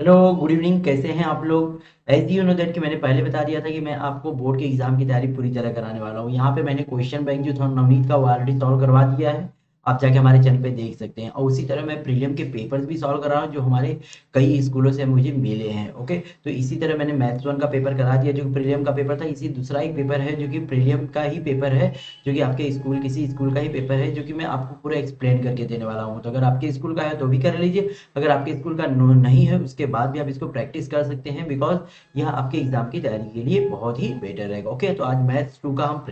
Hello, good evening. कैसे हैं आप लोग? एज यू नो दैट कि मैंने पहले बता दिया था कि मैं आपको बोर्ड के एग्जाम की तैयारी पूरी तरह कराने वाला हूँ। यहाँ पे मैंने क्वेश्चन बैंक जो था नवनीत का वो ऑलरेडी सॉल्व करवा दिया है। आप जाके हमारे चैनल पे देख सकते हैं। और उसी तरह मैं प्रीलियम के पेपर्स भी सॉल्व कर रहा हूँ जो हमारे कई स्कूलों से मुझे मिले हैं। ओके, तो इसी तरह मैंने मैथ्स वन का पेपर करा दिया जो प्रीलियम का पेपर था। इसी दूसरा एक पेपर है जो कि प्रीलियम का ही पेपर है, जो कि आपके स्कूल किसी स्कूल का ही पेपर है, जो कि मैं आपको पूरा एक्सप्लेन करके देने वाला हूँ। तो अगर आपके स्कूल का है तो भी कर लीजिए, अगर आपके स्कूल का नहीं है उसके बाद भी आप इसको प्रैक्टिस कर सकते हैं, बिकॉज यह आपके एग्जाम की तैयारी के लिए बहुत ही बेटर रहेगा। ओके, तो आज मैथ्स टू का हम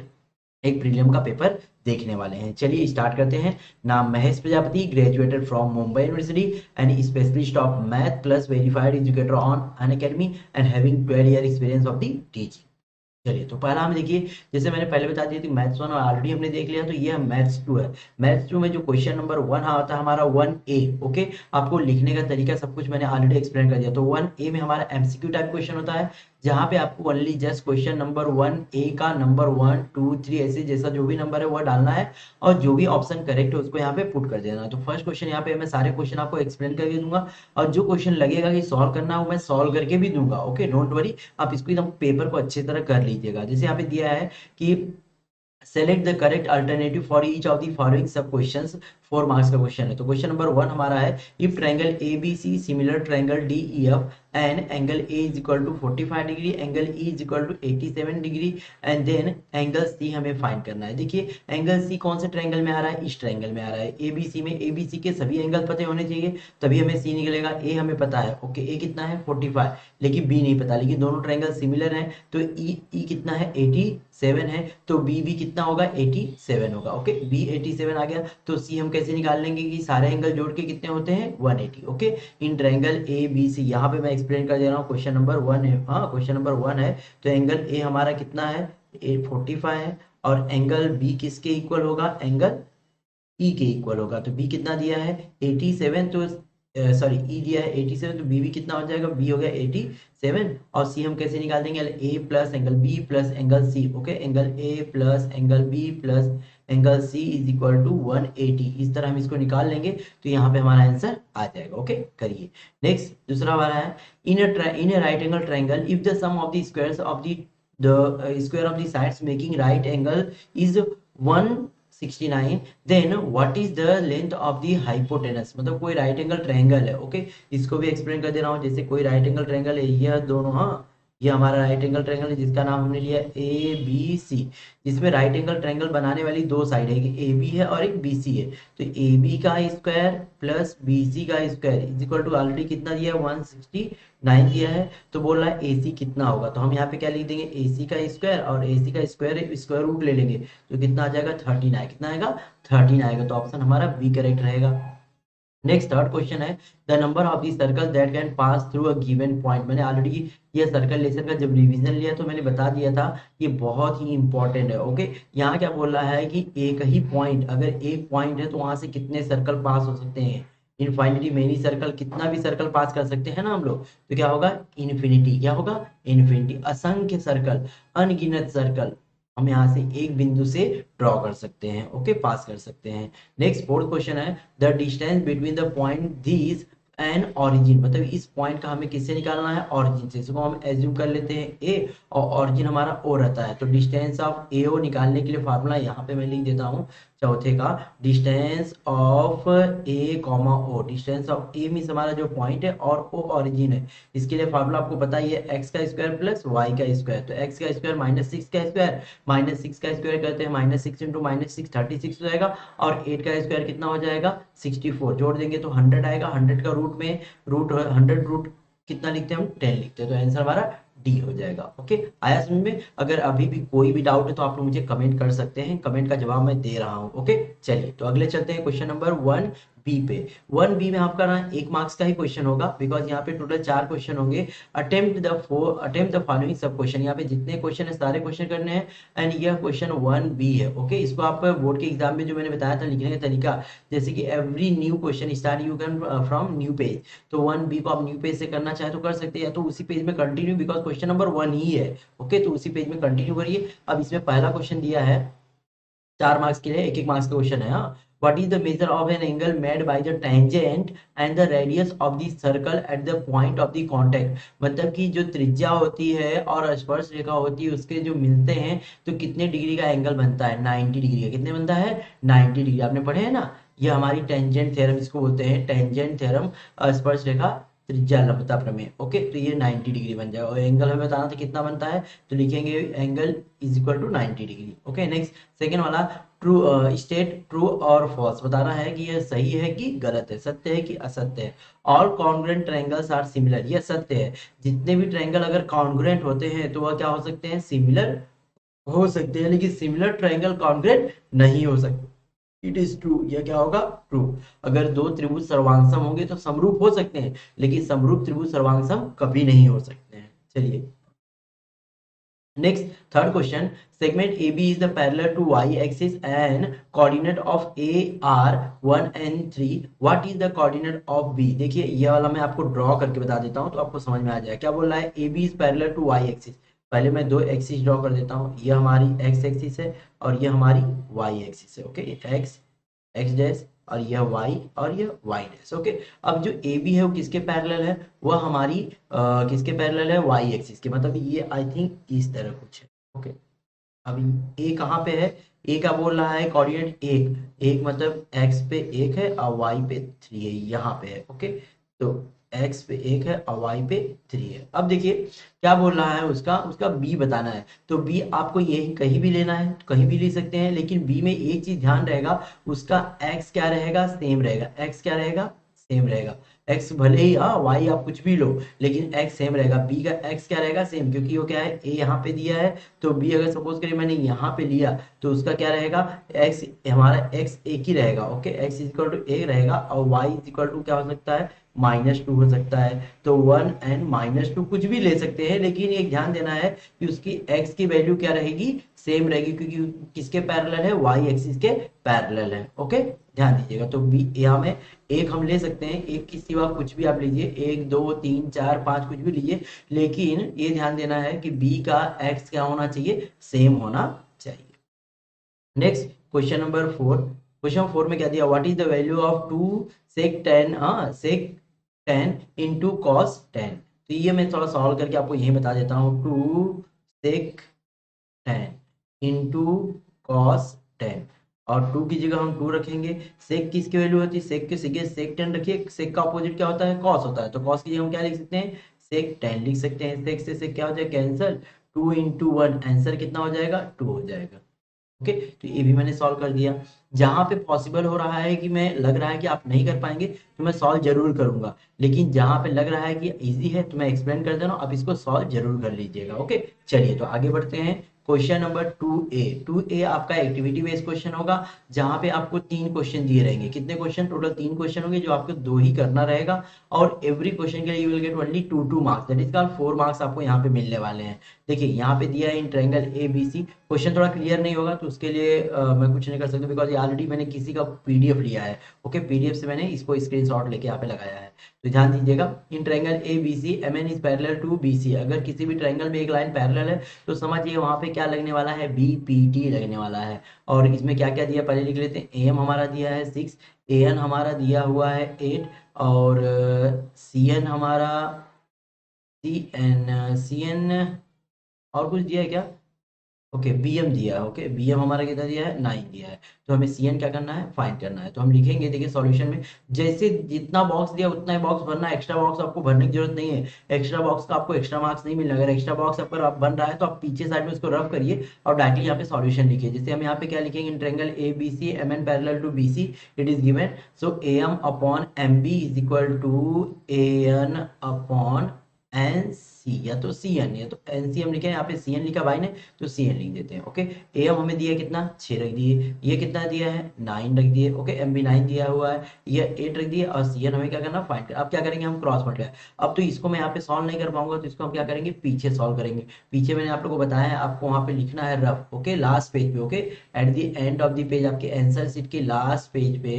एक प्रीलियम का पेपर देखने वाले हैं। चलिए स्टार्ट करते हैं। नाम Mahesh Prajapati, graduated from Mumbai university and specialist of math plus verified educator on Unacademy and having 12 year experience of the teaching. चलिए, तो पहला हम देखिए, जैसे मैंने पहले बता दिया थी मैथ्स वन ऑलरेडी हमने देख लिया, तो ये मैथ्स टू है। मैथ्स टू में जो क्वेश्चन नंबर वन आता है हमारा 1A। ओके, आपको लिखने का तरीका सब कुछ मैंने ऑलरेडी एक्सप्लेन कर दिया। तो 1A में हमारा एमसीक्यू टाइप क्वेश्चन होता है, जहां पे आपको only just question number 1A का नंबर 1 2 3 ऐसे जैसा जो भी नंबर है वह डालना है, और जो भी ऑप्शन करेक्ट है उसको यहाँ पे पुट कर देना है। तो फर्स्ट क्वेश्चन यहाँ पे मैं सारे क्वेश्चन आपको एक्सप्लेन करके दूंगा, और जो क्वेश्चन लगेगा कि सॉल्व करना है वो मैं सॉल्व करके भी दूंगा। ओके, डोंट वरी, आप इसको एकदम पेपर को अच्छी तरह कर लीजिएगा। जैसे यहाँ पे दिया है कि select the correct alternative for each of the following sub questions. 4 marks का क्वेश्चन है। तो क्वेश्चन नंबर वन हमारा है, if triangle A B C similar triangle D E F and angle A is equal to 45 degree, angle E is equal to 87 degree, and then angle C हमें find करना है। देखिए, angle C कौन से triangle में आ रहा है? इस ट्रायंगल में आ रहा है ए बी सी में। ए बी सी के सभी एंगल पते होने चाहिए, तभी हमें सी निकलेगा। ए हमें पता है, ओके, ए कितना है 45, लेकिन बी नहीं पता, लेकिन दोनों ट्रायंगल सिमिलर हैं। तो ई कितना है 87 है, तो बी भी कितना होगा 87 होगा। ओके, बी 87 आ गया। तो सी हम कैसे निकाल लेंगे कि सारे एंगल जोड़ के कितने होते हैं 180। Okay, in triangle A B C यहाँ पे मैं एक्सप्लेन कर दे रहा हूँ। क्वेश्चन नंबर वन है, हाँ क्वेश्चन नंबर वन है। तो एंगल ए हमारा कितना है 45 है, और एंगल बी किसके इक्वल होगा? एंगल ई के इक्वल होगा। तो बी कितना दिया है 87, तो सॉरी ई दिया है 87, तो बी भी कितना हो जाएगा? बी हो गया 87। और सी हम कैसे निकाल देंगे? A plus angle b plus angle c. Okay, angle a plus angle b plus angle C is equal to 180। इस तरह हम इसको निकाल लेंगे तो यहाँ पे हमारा आंसर आ जाएगा। ओके, करिए। नेक्स्ट दूसरा वाला है, in a right angle triangle if the sum of the squares of the square of the sides making right angle is 169, then what is the length of the hypotenuse. मतलब कोई right angle triangle है। Okay, इसको भी explain कर दे रहा हूँ। जैसे कोई राइट एंगल ट्रायंगल है, यह दोनों, हाँ ये हमारा राइट एंगल ट्रायंगल है जिसका नाम हमने लिया ए बी सी। जिसमें राइट एंगल ट्रायंगल बनाने वाली दो साइड है, एक ए बी है और एक बी सी है। तो ए बी का स्क्वायर प्लस बी सी का square is equal to already कितना दिया है 169 दिया है। तो बोल रहा है ए सी कितना होगा, तो हम यहाँ पे क्या लिख देंगे ए सी का स्क्वायर, और ए सी का स्क्वायर स्क्वायर रूट ले लेंगे तो कितना आ जाएगा 13 आएगा। कितना आएगा 13 आएगा। तो ऑप्शन हमारा बी करेक्ट रहेगा। नेक्स्ट थर्ड क्वेश्चन है, the number of the circle that can pass through a given point. मैंने ऑलरेडी ये सर्कल लेसन का जब रिवीजन लिया तो मैंने बता दिया था, ये बहुत ही इंपॉर्टेंट है। ओके, यहाँ क्या बोल रहा है कि एक ही पॉइंट, अगर एक पॉइंट है तो वहां से कितने सर्कल पास हो सकते हैं? इनफाइनिटी मेनी सर्कल, कितना भी सर्कल पास कर सकते हैं ना हम लोग। तो क्या होगा? इन्फिनिटी। क्या होगा? इन्फिनिटी। असंख्य सर्कल, अनगिनत सर्कल हम यहाँ से एक बिंदु से ड्रॉ कर सकते हैं। ओके, पास कर सकते हैं। नेक्स्ट फोर्थ क्वेश्चन है, the distance between the point these and origin. मतलब इस पॉइंट का हमें किससे निकालना है? ऑरिजिन से। इसको हम एज्यूम कर लेते हैं ए, और ऑरिजिन हमारा ओ रहता है। तो डिस्टेंस ऑफ ए ओ निकालने के लिए फार्मूला यहाँ पे मैं लिख देता हूँ चौथे का, distance of A comma O. Distance of A means हमारा जो पॉइंट है और ओ ऑरिजिन है। इसके लिए फार्मूला आपको पता ही है, एक्स का स्क्वायर प्लस वाई का स्क्वायर। तो एक्स का स्क्वायर माइनस सिक्स का स्क्वायर, माइनस सिक्स का स्क्वायर करते हैं minus six into minus six 36 हो जाएगा, और 8 का स्क्वायर कितना हो जाएगा 64। जोड़ देंगे तो 100 आएगा। 100 का रूट में रूट 100 रूट कितना लिखते हैं हम? 10 लिखते हैं। तो आंसर हमारा डी हो जाएगा। ओके, आया समझ में? अगर अभी भी कोई भी डाउट है तो आप लोग मुझे कमेंट कर सकते हैं, कमेंट का जवाब मैं दे रहा हूँ। ओके, चलिए तो अगले चलते हैं क्वेश्चन नंबर 1 बी पे। 1 बी में आपका ना 1 मार्क्स का ही क्वेश्चन होगा, बिकॉज यहाँ पे टोटल 4 क्वेश्चन होंगे। अटेम्प्ट द फॉलोइंग सब क्वेश्चन। यहाँ पे जितने क्वेश्चन है सारे क्वेश्चन करने हैं, एंड यह क्वेश्चन 1 बी है। ओके, इसको आप बोर्ड के एग्जाम में जो मैंने बताया था लिखने का तरीका, जैसे कि every new question start you can from new page. तो 1 बी को आप न्यू पेज से करना चाहे तो कर सकते हैं, या तो उसी पेज में कंटिन्यू, बिकॉज क्वेश्चन नंबर 1 ही है। ओके, तो उसी पेज में कंटिन्यू करिए। अब इसमें पहला क्वेश्चन दिया है 4 मार्क्स के लिए, 1 1 मार्क्स का क्वेश्चन है। हाँ, what is the measure of an angle made by the tangent and the radius of the circle at the point of the contact. मतलब कि जो त्रिज्या होती है और स्पर्श रेखा होती है उसके जो मिलते हैं तो कितने डिग्री का एंगल बनता है, 90 डिग्री का। कितने बनता है, 90 डिग्री। आपने पढ़े है ना, ये हमारी टेंजेंट थ्योरम इसको बोलते हैं, टेंजेंट थ्योरम, स्पर्श रेखा त्रिज्या लंबता प्रमेय। ओके, तो ये 90 डिग्री बन जाएगा और एंगल हमें बताना था कितना बनता है, तो लिखेंगे angle is equal to 90 degree. Okay, next second वाला, ट्रू स्टेट ट्रू और फॉल्स बताना है कि यह सही है कि गलत है, सत्य है कि असत्य है। All congruent triangles are similar, यह सत्य है। जितने भी ट्रायंगल अगर कॉन्ग्रुएंट होते हैं तो वह क्या हो सकते हैं, सिमिलर हो सकते हैं, लेकिन सिमिलर ट्रायंगल कॉन्ग्रुएंट नहीं हो सकते। इट इज ट्रू, यह क्या होगा, ट्रू। अगर दो त्रिभुज सर्वांगसम होंगे तो समरूप हो सकते हैं, लेकिन समरूप त्रिभुज सर्वांगसम कभी नहीं हो सकते हैं। चलिए next third question, segment AB is the parallel to y axis and coordinate of A are 1 and 3, what is the coordinate of B। देखिए ये वाला मैं आपको ड्रॉ करके बता देता हूँ तो आपको समझ में आ जाएगा। क्या बोल रहा है, AB is parallel to y axis। पहले मैं दो एक्सिस ड्रॉ कर देता हूँ, ये हमारी x एक्सिस है और ये हमारी y एक्सिस है। ओके, x एक्स डैश और यह वाई और यह वाई डैश। ओके, अब जो ए बी है वो किसके पैरेलल है, वह हमारी किसके पैरेलल है, वाई एक्सिस के। मतलब ये आई थिंक इस तरह कुछ है। ओके, अभी ए कहाँ पे है, ए का बोल रहा है कोऑर्डिनेट एक, एक मतलब एक्स पे एक है और वाई पे 3 है, यहाँ पे है। ओके, तो एक्स पे एक है और वाई पे 3 है। अब देखिए क्या बोल रहा है, उसका उसका बी बताना है। तो बी आपको यही कहीं भी लेना है, कहीं भी ले सकते हैं, लेकिन बी में एक चीज ध्यान रहेगा, उसका एक्स क्या रहेगा, सेम रहेगा। एक्स क्या रहेगा, सेम रहेगा। एक्स भले ही वाई आप कुछ भी लो, लेकिन एक्स सेम रहेगा। बी का एक्स क्या रहेगा, सेम, क्योंकि वो क्या है, ए यहाँ पे दिया है। तो बी अगर सपोज करिए मैंने यहाँ पे लिया तो उसका क्या रहेगा, एक्स, हमारा एक्स एक ही रहेगा। ओके, एक्स इज इक्वल टू एक रहेगा और वाई इज इक्वल टू क्या हो सकता है, -2 हो सकता है। तो 1 एंड -2 कुछ भी ले सकते हैं, लेकिन एक ध्यान देना है कि उसकी x की वैल्यू क्या रहेगी, सेम रहेगी, क्योंकि किसके पैरेलल है, y एक्सिस के पैरेलल है। ओके, ध्यान दीजिएगा। तो बी यहाँ में एक हम ले सकते हैं, एक के सिवा कुछ भी आप लीजिए, 1 2 3 4 5 कुछ भी लीजिए, लेकिन ये ध्यान देना है कि बी का x क्या होना चाहिए, सेम होना चाहिए। नेक्स्ट क्वेश्चन नंबर 4, क्वेश्चन 4 में क्या दिया, what is the value of 2 sec 10 sec 10 into cos 10। तो ये मैं थोड़ा सॉल्व करके आपको यही बता देता हूँ, 2 sec 10 इंटू cos 10 और 2 की जगह हम 2 रखेंगे। सेक किसकी वैल्यू होती है, सेक की जगह सेक 10 रखिए। सेक का अपोजिट क्या होता है, cos होता है, तो cos की जगह हम क्या लिख सकते हैं, सेक 10 लिख सकते हैं। सेक से सेक क्या हो जाएगा, कैंसल, 2 इंटू 1 आंसर कितना हो जाएगा, 2 हो जाएगा। ओके, तो ये भी मैंने सॉल्व कर दिया। जहां पे पॉसिबल हो रहा है कि मैं लग रहा है कि आप नहीं कर पाएंगे तो मैं सॉल्व जरूर करूंगा, लेकिन जहां पे लग रहा है कि इजी है तो मैं एक्सप्लेन कर दे रहा हूँ, आप इसको सॉल्व जरूर कर लीजिएगा। ओके, चलिए तो आगे बढ़ते हैं। क्वेश्चन नंबर 2A आपका एक्टिविटी बेस्ड क्वेश्चन होगा, जहां पे आपको 3 क्वेश्चन दिए रहेंगे। कितने क्वेश्चन, टोटल 3 क्वेश्चन होंगे, जो आपको 2 ही करना रहेगा और एवरी क्वेश्चन के लिए you will get only 2 marks, that is called 4 marks आपको यहाँ पे मिलने वाले हैं। देखिए यहाँ पे दिया है इन ट्रायंगल ABC, क्वेश्चन थोड़ा क्लियर नहीं होगा तो उसके लिए मैं कुछ नहीं कर सकता, बिकॉज ऑलरेडी मैंने किसी का पीडीएफ लिया है। ओके, पीडीएफ से मैंने इसको स्क्रीनशॉट लेके यहाँ पे लगाया है। तो ध्यान दीजिएगा, in triangle ABC MN is parallel to BC। अगर किसी भी ट्रायंगल में एक लाइन पैरेलल है तो समझिए वहां पे क्या लगने वाला है, BPT लगने वाला है। और इसमें क्या क्या दिया पहले लिख लेते हैं। AM हमारा दिया है 6, AN हमारा दिया हुआ है 8 और CN हमारा CN और कुछ दिया है क्या, ओके BM दिया है। ओके, BM हमारा कितना दिया है, 9 दिया है। तो हमें CN क्या करना है, फाइंड करना है। तो हम लिखेंगे, देखिए सॉल्यूशन में जैसे जितना बॉक्स दिया उतना ही बॉक्स भरना है, एक्स्ट्रा बॉक्स आपको भरने की जरूरत नहीं है। एक्स्ट्रा बॉक्स का आपको एक्स्ट्रा मार्क्स नहीं मिलना। अगर एक्स्ट्रा बॉक्स अगर आप बन रहा है तो आप पीछे साइड में उसको रफ करिए और डायरेक्टली यहाँ पे सॉल्यूशन लिखिए। जैसे हम यहाँ पे क्या लिखेंगे, in triangle ABC MN parallel to BC it is given, so AM upon MB is equal to AN upon NC, या तो CN, या तो NC हम लिखे, यहाँ पे CN लिखा भाई ने तो CN लिख देते हैं। ओके, AM हमें दिया कितना, 6 रख दिए। ये कितना दिया है, 9 रख दिए। ओके, MB 9 दिया हुआ है, ये 8 रख दिए और CN हमें क्या करना, फाइंड कर। अब क्या करेंगे, हम क्रॉस मल्टीप्लाई। अब तो इसको मैं यहाँ पे सॉल्व नहीं कर पाऊंगा, तो इसको हम क्या करेंगे, पीछे सॉल्व करेंगे। पीछे मैंने आप लोगों को बताया है, आपको वहाँ पे लिखना है रफ। ओके, लास्ट पेज पे। Okay, at the end of the page, आपके आंसर शीट के लास्ट पेज पे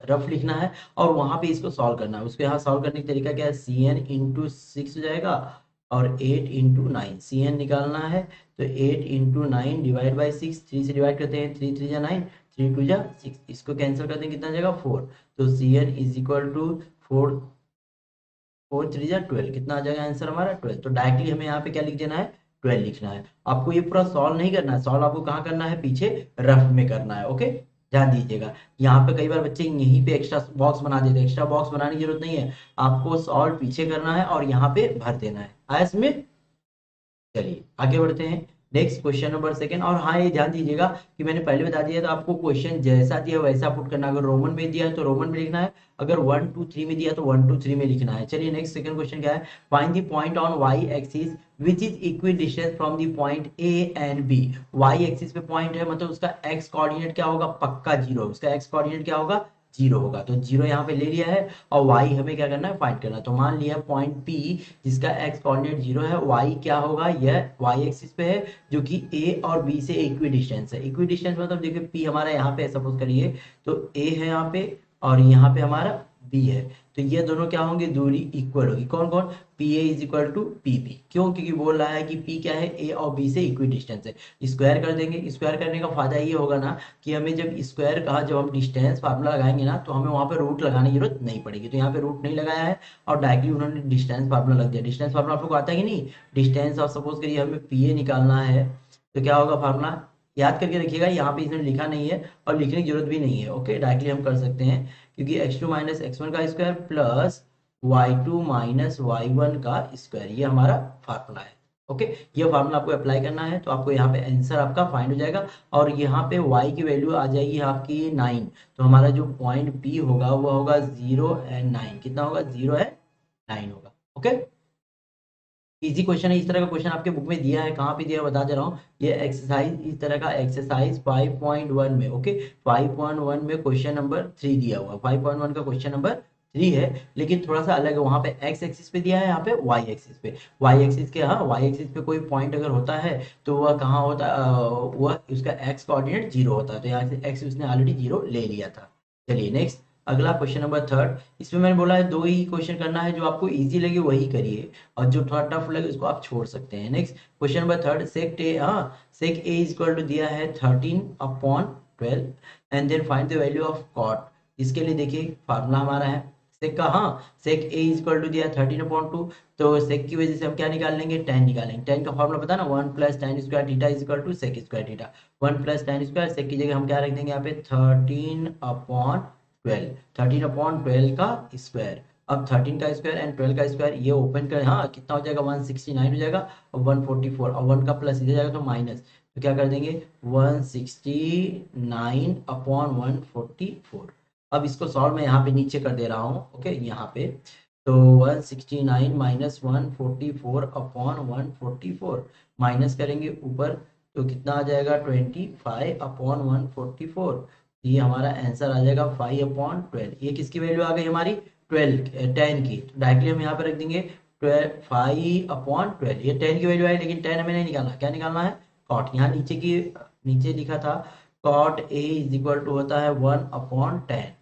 रफ लिखना है और वहां पे इसको सॉल्व करना है। उसको यहाँ सॉल्व करने का तरीका क्या है, CN इंटू 6 हो जाएगा और 8 इंटू 9, CN निकालना है। तो 8 इंटू 9 डिवाइड बाई 6, 3 से डिवाइड करते हैं, 3 3 9, 3 2 जा 6, इसको कैंसिल कर देंगे, कितना आ जाएगा 4। तो Cn इज इक्वल टू 4 4 3 जा 12, कितना आ जाएगा आंसर हमारा 12। तो डायरेक्टली हमें यहाँ पे क्या लिख देना है, 12 लिखना है। आपको ये पूरा सॉल्व नहीं करना है, सॉल्व आपको कहाँ करना है, पीछे रफ में करना है। ओके, ध्यान दीजिएगा। यहाँ पे कई बार बच्चे यहीं पे एक्स्ट्रा बॉक्स बना देते हैं, एक्स्ट्रा बॉक्स बनाने की जरूरत नहीं है, आपको सॉल्व पीछे करना है और यहाँ पे भर देना है। आया इसमें? चलिए आगे बढ़ते हैं। Next question number second. और हाँ, ये ध्यान दीजिएगा कि मैंने पहले बता दिया था आपको, क्वेश्चन जैसा दिया वैसा पुट करना। अगर रोमन में दिया है तो रोमन में लिखना है, अगर 1 2 3 में दिया तो 1 2 3 में लिखना है। चलिए नेक्स्ट सेकंड क्वेश्चन क्या है, find the point on Y axis which is equidistant from the point A and B. Y axis पे पॉइंट है, मतलब उसका एक्स कोऑर्डिनेट क्या होगा, पक्का जीरो। उसका एक्स कोऑर्डिनेट क्या होगा, जीरो होगा। तो जीरो यहाँ पे ले लिया है और वाई हमें क्या करना है, फाइंड करना है। तो मान लिया पॉइंट पी जिसका एक्स कोऑर्डिनेट जीरो है, वाई क्या होगा, यह वाई एक्सिस पे है जो कि ए और बी से इक्वी डिस्टेंस है। इक्वी डिस्टेंस मतलब देखिए पी हमारा यहाँ पे सपोज करिए तो ए है यहाँ पे और यहाँ पे हमारा बी है, तो ये दोनों क्या होंगे, दूरी इक्वल होगी। कौन कौन, P A is equal to P B. क्यों, क्योंकि बोल रहा है कि पी क्या है, ए और बी से इक्वी डिस्टेंस है। स्क्वायर कर देंगे, स्क्वायर करने का फायदा ये होगा ना कि हमें जब स्क्वायर कहा, जब हम डिस्टेंस फार्मूला लगाएंगे ना तो हमें वहां पे रूट लगाने की जरूरत नहीं पड़ेगी। तो यहाँ पे रूट नहीं लगाया है और डायरेक्टली उन्होंने डिस्टेंस फार्मूला लग दिया। डिस्टेंस फार्मूला आप लोग को आता है कि नहीं, डिस्टेंस और सपोज करिए हमें पी ए निकालना है तो क्या होगा फार्मूला, याद करके रखिएगा, यहाँ पे इसने लिखा नहीं है और लिखने की जरूरत भी नहीं है। ओके, डायरेक्टली हम कर सकते हैं, क्योंकि x2 माइनस x1 का square plus y2 minus y1 का स्क्वायर, ये हमारा फार्मूला है। ओके, ये फार्मूला आपको अप्लाई करना है तो आपको यहाँ पे आंसर आपका फाइंड हो जाएगा। और यहाँ पे y की वैल्यू आ जाएगी आपकी 9। तो हमारा जो पॉइंट P होगा वो होगा 0 एंड 9, कितना होगा, 0 है 9 होगा। ओके, इजी क्वेश्चन है। इस तरह का क्वेश्चन आपके बुक में दिया है, कहाँ पे दिया है बता दे रहा हूँ, ये एक्सरसाइज, इस तरह का एक्सरसाइज 5.1 में। ओके, 5.1 में क्वेश्चन नंबर 3 दिया हुआ, 5.1 का क्वेश्चन नंबर 3 है, लेकिन थोड़ा सा अलग है। वहाँ पे एक्स एक्सिस पे दिया है, यहाँ पे वाई एक्सिस पे। वाई एक्सिस के, हाँ, वाई एक्सिस पे कोई पॉइंट अगर होता है तो वह कहाँ होता है, वह उसका एक्स कोऑर्डिनेट जीरो होता है। तो यहाँ से एक्स उसने ऑलरेडी जीरो ले लिया था। चलिए नेक्स्ट, अगला क्वेश्चन नंबर थर्ड। इसमें मैंने बोला है दो ही क्वेश्चन करना है, जो आपको इजी लगे वही करिए और जो थोड़ा टफ लगे उसको आप छोड़ सकते हैं। Next question number third, sec A, हाँ, sec A is equal to दिया है 13/12 and then find the value of cot. इसके लिए देखिए फार्मूला हमारा है सेक का, हाँ, sec A is equal to दिया है 13/2, तो सेक की वजह से हम क्या निकाल लेंगे, टेन निकालेंगे। टेन का फॉर्मूला पता ना, 1 plus tan square theta is equal to sec square theta. 1 plus tan square, sec की जगह हम क्या रख देंगे यहाँ पे 13/12, 13/12 का स्क्वायर। अब 13 का स्क्वायर एंड 12 का स्क्वायर ये ओपन कर, हाँ, कितना हो जाएगा, 169 हो जाएगा और 144, और 1 का प्लस इधर जाएगा तो माइनस, तो क्या कर देंगे 169/144। अब इसको सॉल्व मैं यहाँ पे नीचे कर दे रहा हूँ। ओके, यहाँ पे तो 169 माइनस 144/144 माइनस करेंगे ऊपर तो कितना आ जाएगा 25/144। ये हमारा आंसर आ जाएगा 5/12। ये किसकी वैल्यू आ गई हमारी, 10 की। तो डायरेक्टली हम यहाँ पे रख देंगे 5/12। ये 10 की वैल्यू आई, लेकिन 10 हमें नहीं निकालना, क्या निकालना है, कॉट। यहाँ नीचे लिखा था cot A is equal to होता है 1/10।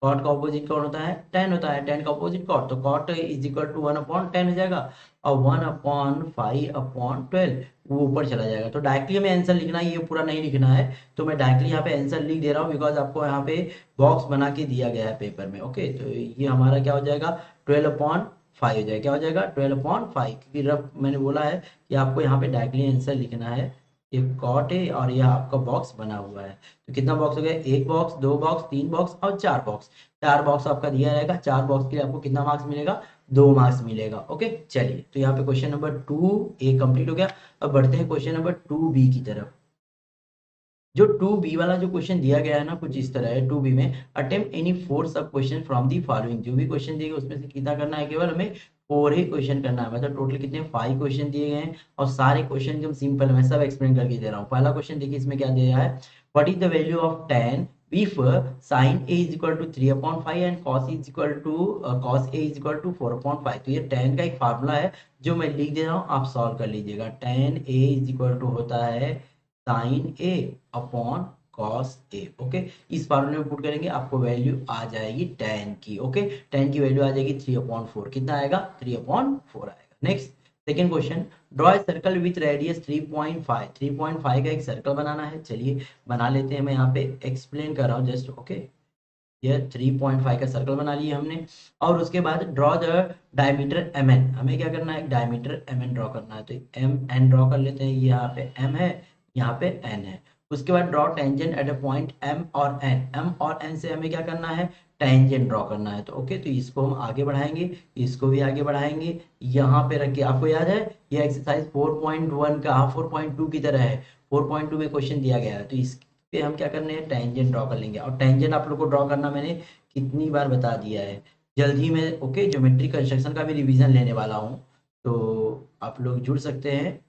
कॉट का ऑपोजिट कौन होता है, टेन होता है, टेन का ऑपोजिट कॉट, तो कॉट इज इक्वल टू 1/10 हो जाएगा और 1/5/12 वो ऊपर चला जाएगा। तो डायरेक्टली हमें आंसर लिखना है, ये पूरा नहीं लिखना है। तो मैं डायरेक्टली यहाँ पे आंसर लिख दे रहा हूँ, बिकॉज आपको यहाँ पे बॉक्स बना के दिया गया है पेपर में। ओके, तो ये हमारा क्या हो जाएगा 12/5 हो जाएगा, क्या हो जाएगा 12/5, क्योंकि रफ मैंने बोला है कि आपको यहाँ पे डायरेक्टली आंसर लिखना है। ये कॉट है और ये आपका बॉक्स बना हुआ है। तो कितना बॉक्स हो गया, एक बॉक्स, दो बॉक्स, तीन बॉक्स और चार बॉक्स। चार बॉक्स आपका दिया रहेगा, चार बॉक्स के लिए आपको कितना मार्क्स मिलेगा, 2 मार्क्स मिलेगा। ओके, चलिए तो यहाँ पे क्वेश्चन नंबर 2A कंप्लीट हो गया। अब बढ़ते हैं क्वेश्चन नंबर 2B की तरफ। जो 2B वाला जो क्वेश्चन दिया गया है ना, कुछ इस तरह है। 2B में अटेम्प्ट एनी 4 सब क्वेश्चन फ्रॉम दी फॉलोइंग। जो भी क्वेश्चन दिए गए उसमें से कितना करना है, केवल हमें 4 ही क्वेश्चन करना है। मतलब टोटल कितने 5 क्वेश्चन दिए गए हैं और सारे क्वेश्चन एकदम सिंपल, मैं सब एक्सप्लेन करके दे रहा हूँ। पहला क्वेश्चन देखिए इसमें क्या दिया है, what is the value of tan if sin a is equal to 3/5 and cos is equal to cos a is equal to 4/5। तो ये tan का एक फार्मूला है जो मैं लिख दे रहा हूँ, आप सॉल्व कर लीजिएगा। tan a is equal to होता है sin a upon cos a। Okay, इस फार्मूले में पुट करेंगे आपको वैल्यू आ जाएगी tan की। ओके, tan की वैल्यू आ जाएगी 3/4, कितना आएगा 3/4 आएगा। Next second question, draw a circle with radius 3.5, 3.5 का एक सर्कल बनाना है। चलिए बना लेते हैं, मैं यहाँ पे एक्सप्लेन कर रहा हूँ जस्ट। ओके, ये 3.5 का सर्कल बना लिया हमने। और उसके बाद draw the diameter M N, हमें क्या करना है, डायमीटर एम एन ड्रॉ करना है। तो एम एन ड्रॉ कर लेते हैं, ये यहाँ पे एम है, यहाँ पे एन है। उसके बाद draw tangent at a point M और एन, एम और एन से हमें क्या करना है, टेंजेंट ड्रॉ करना है। तो ओके, तो इसको हम आगे बढ़ाएंगे, इसको भी आगे बढ़ाएंगे, यहाँ पे रख के। आपको याद है ये एक्सरसाइज 4.1 का 4.2 की तरह है, 4.2 में क्वेश्चन दिया गया है। तो इस पे हम क्या करने हैं, टेंजेंट ड्रॉ कर लेंगे। और टेंजेंट आप लोग को ड्रॉ करना मैंने कितनी बार बता दिया है। जल्द ही मैं ओके ज्योमेट्री कंस्ट्रक्शन का भी रिवीजन लेने वाला हूँ, तो आप लोग जुड़ सकते हैं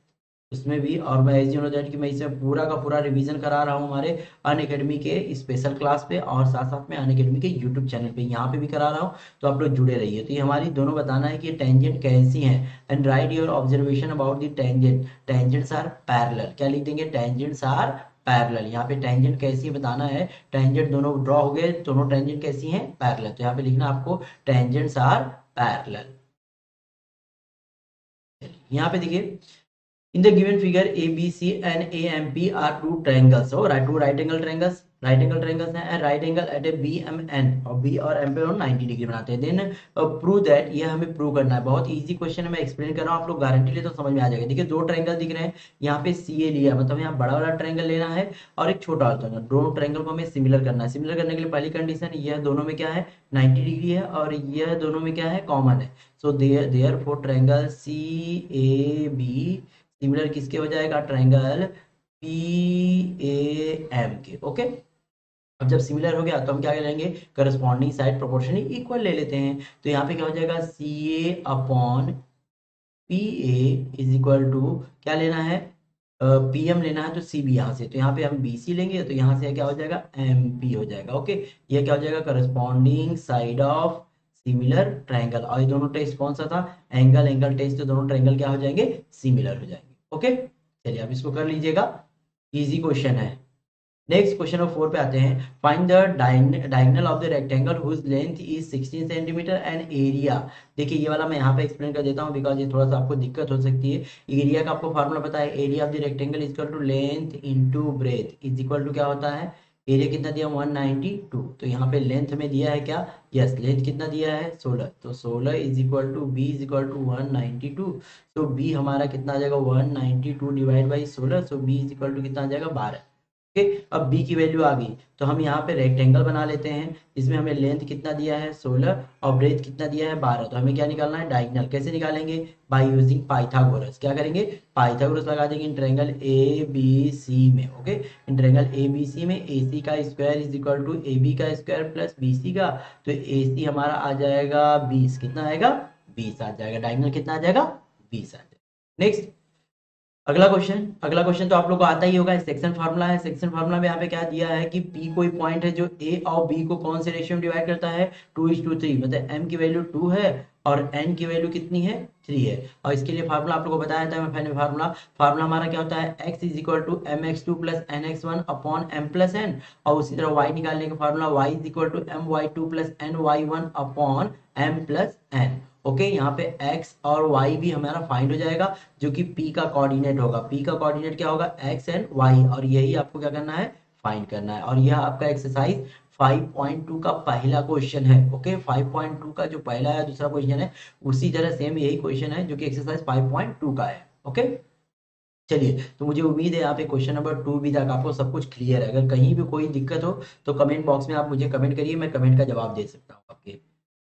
उसमें भी। और मैं एज यू नो दैट कि मैं इसे पूरा का पूरा रिवीजन करा रहा हूँ हमारे अनअकैडमी के स्पेशल क्लास पे, और साथ साथ में अनअकैडमी के यूट्यूब चैनल पे यहाँ पे भी करा रहा हूँ। तो आप लोग जुड़े रहिए। तो ये हमारी दोनों बताना है कि टेंजेंट कैसी हैं, and write your observation about the tangent. Tangents are parallel, क्या लिख देंगे, टेंजेंट्स आर पैरेलल। यहाँ पे टेंजेंट कैसी बताना है, टेंजेंट दोनों ड्रॉ हो गए, दोनों टेंजेंट कैसी हैं, पैरेलल। तो यहाँ पे लिखना आपको टेंजेंट्स आर पैरेलल। यहाँ पे देखिए, in the given figure ABC and AMP are two triangles, so right, two right angle triangles, right angle triangles हैं, and right angle at a BMN, और B और M पे हम 90 डिग्री बनाते हैं। देन प्रूव दैट, ये हमें prove करना है। बहुत इजी क्वेश्चन है, मैं एक्सप्लेन कर रहा हूँ, आप लोग गारंटी ले तो समझ में आ जाएगा। देखिए दो ट्रायंगल दिख रहे हैं, यहाँ पे CA लिया है, मतलब यहाँ बड़ा वाला ट्रायंगल लेना है और एक छोटा वाला ट्रायंगल। दोनों ट्रायंगल को हमें सिमिलर करना है। सिमिलर करने के लिए पहली कंडीशन, यह दोनों में क्या है, 90 डिग्री है, और यह दोनों में क्या है, कॉमन है। सो देयरफॉर ट्रायंगल CAB सिमिलर किसके हो जाएगा, ट्रायंगल PAM के। ओके, अब जब सिमिलर हो गया तो हम क्या लेंगे, करस्पॉन्डिंग साइड प्रोपोर्शनली इक्वल ले लेते हैं। तो यहाँ पे क्या हो जाएगा, CA upon PA is equal to, क्या लेना है, PM लेना है, तो CB यहाँ से। तो यहाँ पे हम BC लेंगे, तो यहाँ से क्या हो जाएगा, MP हो जाएगा। ओके, ये क्या हो जाएगा, corresponding side of similar triangle. और ये दोनों टेस्ट कौन सा था, एंगल एंगल टेस्ट। तो दोनों ट्रायंगल क्या हो जाएंगे, सिमिलर हो जाएंगे। ओके, चलिए अब इसको कर लीजिएगा, इजी क्वेश्चन है। नेक्स्ट क्वेश्चन नंबर 4 पे आते हैं। Find the diagonal of the rectangle whose length is 16 centimetre and area. देखिए ये वाला मैं यहाँ पे एक्सप्लेन कर देता हूँ, बिकॉज ये थोड़ा सा आपको दिक्कत हो सकती है। एरिया का आपको फार्मूला पता है, area of the rectangle is equal to length into breadth is equal to क्या होता है, एरिया कितना दिया, 192। तो यहाँ पे लेंथ में दिया है क्या, यस, लेंथ कितना दिया है, 16। तो 16 is equal to B is equal to 192। तो बी हमारा कितना आ जाएगा, 192 divide by 16। So B is equal to कितना आ जाएगा, 12। ओके, अब बी की वैल्यू आ गई, तो हम यहाँ पे रेक्टेंगल बना लेते हैं। इसमें हमें लेंथ कितना दिया है, 16, और ब्रेथ कितना दिया है, 12। तो हमें क्या निकालना है, डायगोनल। कैसे निकालेंगे, बाय यूजिंग पाइथागोरस। क्या करेंगे, पाइथागोरस लगा देंगे इन ट्रायंगल ABC में। ओके, इन ट्रायंगल ABC में AC का square is equal to AB का स्क्वायर प्लस BC का। तो AC हमारा आ जाएगा 20, कितना आएगा, 20 आ जाएगा। डायगोनल कितना आ जाएगा, 20 आ जाएगा। नेक्स्ट, अगला क्वेश्चन, अगला क्वेश्चन तो आप लोग को आता ही होगा, सेक्शन फार्मूला है। सेक्शन फार्मूला में यहाँ पे क्या दिया है कि P कोई पॉइंट है जो A और B को कौन से रेशियो में डिवाइड करता है, 2:3। मतलब M की वैल्यू 2 है और N की वैल्यू कितनी है, 3 है। और इसके लिए फार्मूला आप लोग को बताया था मैं पहले, फार्मूला फार्मूला हमारा क्या होता है, x is equal to mx2 plus nx1 upon m plus n। और उसी तरह y निकालने का फार्मूला y is equal to my2 plus ny1 upon m plus n। Okay, यहाँ पे x और y भी हमारा फाइंड हो जाएगा, जो कि p का कोऑर्डिनेट होगा। p का कोऑर्डिनेट क्या होगा, x एंड y, और यही आपको क्या करना है, फाइंड करना है। और यह आपका एक्सरसाइज 5.2 का पहला क्वेश्चन है। ओके, 5.2 का जो पहला है दूसरा क्वेश्चन है, उसी तरह सेम यही क्वेश्चन है जो कि एक्सरसाइज 5.2 का है। ओके, चलिए, तो मुझे उम्मीद है यहाँ पे क्वेश्चन नंबर 2 भी तक आपको सब कुछ क्लियर है। अगर कहीं भी कोई दिक्कत हो तो कमेंट बॉक्स में आप मुझे कमेंट करिए, मैं कमेंट का जवाब दे सकता हूँ आपके।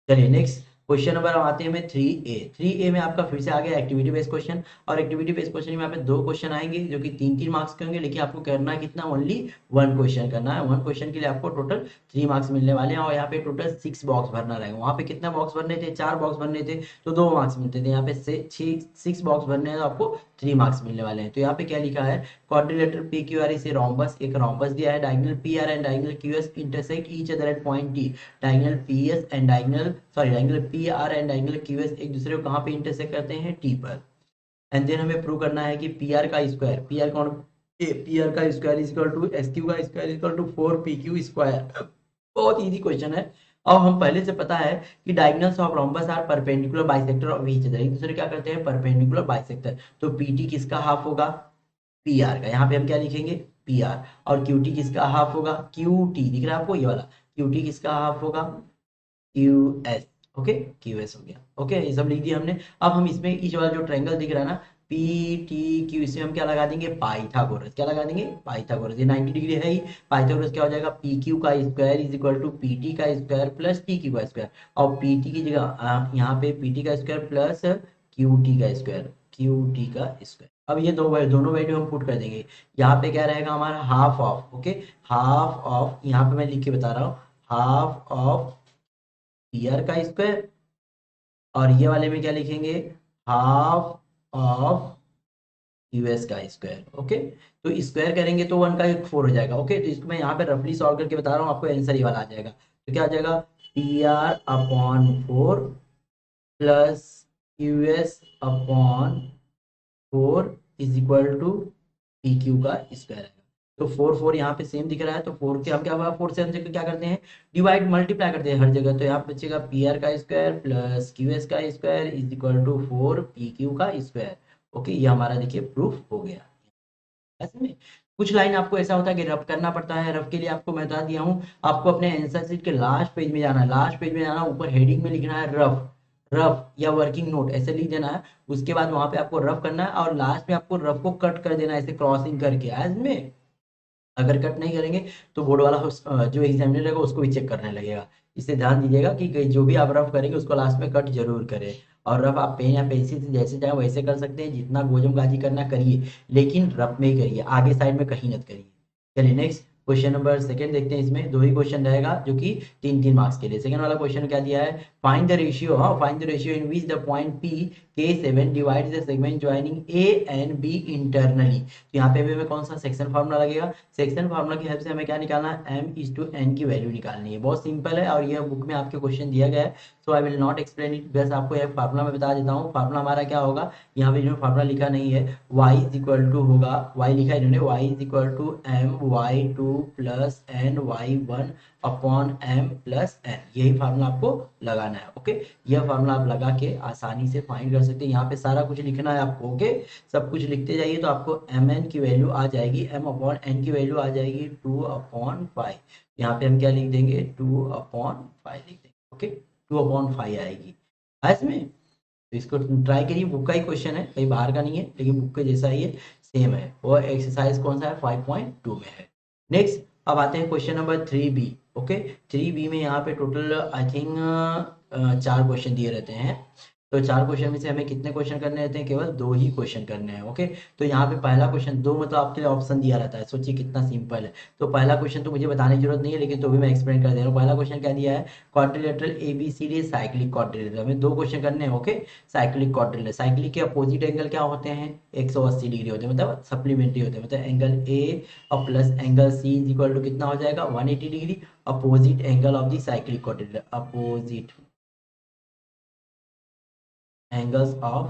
चलिए नेक्स्ट क्वेश्चन नंबर आते हैं हमें 3A। 3A में आपका फिर से आ गया एक्टिविटी बेस्ड क्वेश्चन। और एक्टिविटी बेस्ड क्वेश्चन में यहाँ पे 2 क्वेश्चन आएंगे जो कि 3-3 मार्क्स के होंगे, लेकिन आपको करना कितना, ओनली 1 क्वेश्चन करना है। 1 क्वेश्चन के लिए आपको टोटल 3 मार्क्स मिलने वाले हैं। और यहाँ पे टोटल 6 बॉक्स भरना रहेगा। वहाँ पे कितना बॉक्स भरने थे, 4 बॉक्स भरने थे, तो 2 मार्क्स मिलते थे। यहाँ पे 6 बॉक्स भरने हैं तो आपको 3 मार्क्स मिलने वाले हैं। तो यहाँ पे क्या लिखा है, क्वाड्रिलेटरल PQR से रोम्बस, एक रोम्बस दिया है, diagonal PR and diagonal QS intersect each other at point D। Diagonal PS and diagonal PR and diagonal QS एक दूसरे को कहाँ पे इंटरसेक्ट करते हैं, T पर। एंड देन हमें प्रूव करना है कि PR का स्क्वायर, PR कौन, PR का square is equal to SQ का square is equal to 4PQ square. बहुत इजी क्वेश्चन है, और हम पहले से पता है कि diagonals of rhombus are perpendicular bisector of each other, एक दूसरे क्या करते हैं, परपेंडिकुलर बाइसेक्टर। तो पीटी किसका हाफ होगा, पी आर का, यहाँ पे हम क्या लिखेंगे, पी आर। और क्यू टी किसका हाफ होगा, क्यू टी, दिख रहा है आपको ये वाला, क्यू टी किसका हाफ होगा, Q S. Okay, Q S हो गया। ओके, ये सब लिख दिया हमने। अब हम इसमें इस वाला जो ट्रायंगल दिख रहा है ना, पी टी क्यू, इसमें हम क्या लगा देंगे, पाइथागोरस। क्या लगा देंगे, पाइथागोरस। ये 90 डिग्री है ही, पाइथागोरस क्या हो जाएगा, पी क्यू का square is equal to P T का स्क्वायर प्लस टी क्यू का स्क्वायर। और पी टी की जगह यहाँ पे पी टी का स्क्वायर प्लस क्यू टी का स्क्वायर, क्यू टी का स्क्वायर। अब ये दोनों वैल्यू हम पुट कर देंगे। यहाँ पे क्या रहेगा हमारा, half of, okay, half of, यहाँ पे मैं लिख के बता रहा हूँ, हाफ ऑफ पी आर का स्क्वायर। और ये वाले में क्या लिखेंगे, हाफ ऑफ यूएस का स्क्वायर। ओके, तो स्क्वायर करेंगे तो 1 का 4 हो जाएगा। ओके, तो इसको मैं यहाँ पे रफली सॉल्व करके बता रहा हूँ, आपको आंसर ये वाला आ जाएगा। तो क्या आ जाएगा, P R upon 4 plus US upon 4 is equal to P Q का स्क्वायर है। तो 4 यहाँ पे सेम दिख रहा है, तो 4 के हम क्या हुआ, 4 से हम जगह क्या करते हैं, डिवाइड मल्टीप्लाई करते हैं हर जगह। तो यहाँ पे बचेगा पी आर का स्क्वायर प्लस क्यू एस का square is equal to 4 P Q का स्क्वायर। ओके, ये हमारा देखिए प्रूफ हो गया। ऐसे में कुछ लाइन आपको ऐसा होता है कि रफ करना पड़ता है। रफ के लिए आपको मैं बता दिया हूँ, आपको अपने आंसर शीट के लास्ट पेज में जाना है, लास्ट पेज में जाना, ऊपर हेडिंग में लिखना है रफ, रफ या वर्किंग नोट ऐसे लिख देना है। उसके बाद वहां पे आपको रफ करना है और लास्ट में आपको रफ को कट कर देना है ऐसे क्रॉसिंग करके। आज में अगर कट नहीं करेंगे तो बोर्ड वाला जो एग्जामिनर रहेगा उसको भी चेक करने लगेगा। इससे ध्यान दीजिएगा कि जो भी आप रफ करेंगे उसको लास्ट में कट जरूर करें। और रफ आप पेन या पेंसिल से जैसे चाहे वैसे कर सकते हैं, जितना गोजमगाजी करना करिए, लेकिन रफ में ही करिए, आगे साइड में कहीं मत करिए। चलिए नेक्स्ट क्वेश्चन नंबर सेकंड देखते हैं। इसमें 2 ही क्वेश्चन रहेगा जो कि 3-3 मार्क्स के लिए। सेकंड वाला क्वेश्चन क्या दिया है, फाइंड द रेशियो, हाँ, find the ratio in which the point P K7 divides the segment joining A and B internally. तो यहाँ पे भी हमें कौन सा सेक्शन फार्मूला लगेगा, सेक्शन फार्मूला की हेल्प से हमें क्या निकालना है, m/n की वैल्यू निकालनी है। बहुत सिंपल है और यह बुक में आपके क्वेश्चन दिया गया है, so I will not explain it, बस आपको यह फार्मूला मैं बता देता हूँ। फार्मूला हमारा क्या होगा, यहाँ पे इन्होंने फार्मूला लिखा नहीं है, y इज इक्वल टू होगा, y लिखा है इन्होंने, y is equal to my2 plus ny1 upon m plus n, यही फार्मूला आपको लगाना है। ओके, यह फार्मूला आप लगा के आसानी से फाइंड कर सकते हैं। यहाँ पे सारा कुछ लिखना है आपको। ओके, सब कुछ लिखते जाइए तो आपको mn की वैल्यू आ जाएगी, m अपॉन n की वैल्यू आ जाएगी 2/5। यहाँ पे हम क्या लिख देंगे, 2/5 लिख देंगे। ओके, 2/5 आएगी। है इसमें, तो इसको ट्राई करिए, बुक का ही क्वेश्चन है, कहीं बाहर का नहीं है, लेकिन बुक के जैसा ही है, सेम है। और एक्सरसाइज कौन सा है, 5.2 में है। नेक्स्ट, अब आते हैं question number 3B। Okay, 3B में यहाँ पे टोटल आई थिंक 4 क्वेश्चन दिए रहते हैं। तो 4 क्वेश्चन में से हमें कितने क्वेश्चन करने रहते हैं, केवल 2 ही क्वेश्चन करने हैं। ओके, तो यहाँ पे पहला क्वेश्चन 2 मतलब आपके लिए ऑप्शन दिया रहता है, सोचिए कितना सिंपल है। तो पहला क्वेश्चन तो मुझे बताने की जरूरत नहीं है, लेकिन तो भी मैं एक्सप्लेन कर दे रहा हूँ। पहला क्वेश्चन क्या दिया है, क्वाड्रिलेटरल ABCD साइक्लिक क्वाड्रिलेटरल, हमें 2 क्वेश्चन करने हैं। ओके, साइक्लिक क्वाड्रिलेटरल, साइक्लिक के अपोजिट एंगल क्या होते हैं, 180 डिग्री होते हैं, मतलब सप्लीमेंट्री होते हैं, मतलब एंगल ए और plus angle C is equal to कितना हो जाएगा, 180 degree. Opposite angle of the cyclic quadrilateral, opposite angles of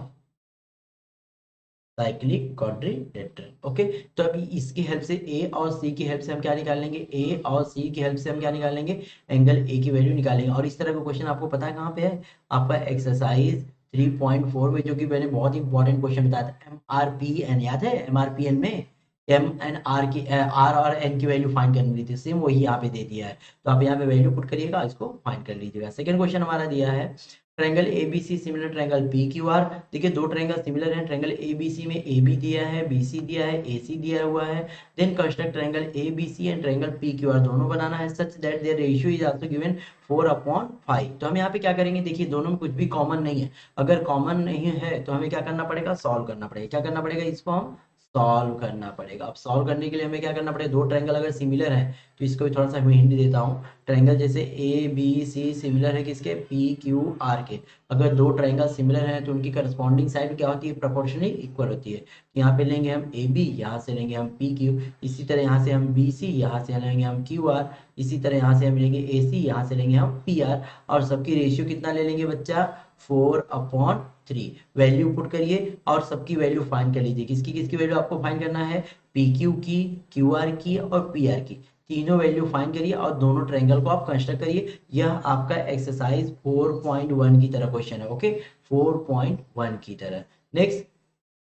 cyclic quadrilateral. Okay, तो अभी इसकी हेल्प से ए और सी की हेल्प से हम क्या निकाल लेंगे, ए और सी की हेल्प से हम क्या निकाल लेंगे, एंगल ए की वैल्यू निकालेंगे। और इस तरह का क्वेश्चन आपको पता है कहाँ पे है, आपका एक्सरसाइज 3.4 में, जो कि मैंने बहुत इंपॉर्टेंट क्वेश्चन बताया था, MRPN, याद है MRPN में, एम एन आर की आर और एन की वैल्यू फाइंड करनी थी, सेम वही यहाँ पे दे दिया है। तो आप यहाँ पे वैल्यू पुट करिएगा, इसको फाइंड कर लीजिएगा। सेकंड क्वेश्चन हमारा दिया है, triangle ABC similar triangle PQR। देखिए 2 ट्रायंगल सिमिलर हैं, ट्रायंगल एबीसी में AB दिया है, BC दिया है, AC दिया हुआ है। Then construct triangle ABC and triangle PQR, दोनों बनाना है such that their ratio is also given 4/5। तो हम यहाँ पे क्या करेंगे, देखिए दोनों में कुछ भी कॉमन नहीं है, अगर कॉमन नहीं है तो हमें क्या करना पड़ेगा, सॉल्व करना पड़ेगा। क्या करना पड़ेगा, इसको हम सॉल्व करना पड़ेगा। अब सॉल्व करने के लिए हमें क्या करना पड़ेगा, 2 ट्रायंगल अगर सिमिलर है तो इसको भी थोड़ा सा मैं हिंट देता हूँ। ट्रायंगल जैसे ABC सिमिलर है किसके, PQR के। अगर 2 ट्रायंगल सिमिलर हैं तो उनकी करस्पॉन्डिंग साइड क्या होती है, प्रोपोर्शनली इक्वल होती है। यहाँ पे लेंगे हम AB, यहाँ से लेंगे हम PQ, इसी तरह यहाँ से हम BC, यहाँ से लेंगे हम QR, इसी तरह यहाँ से हम लेंगे AC, यहाँ से लेंगे हम PR। और सबकी रेशियो कितना ले लेंगे बच्चा, 4/3। वैल्यू पुट करिए और सबकी वैल्यू फाइंड कर लीजिए। किसकी किसकी वैल्यू आपको फाइंड करना है, PQ की, QR की और PR की, तीनों वैल्यू फाइंड करिए और दोनों ट्रायंगल को आप कंस्ट्रक्ट करिए। यह आपका एक्सरसाइज 4.1 की तरह क्वेश्चन है। ओके, 4.1 की तरह। नेक्स्ट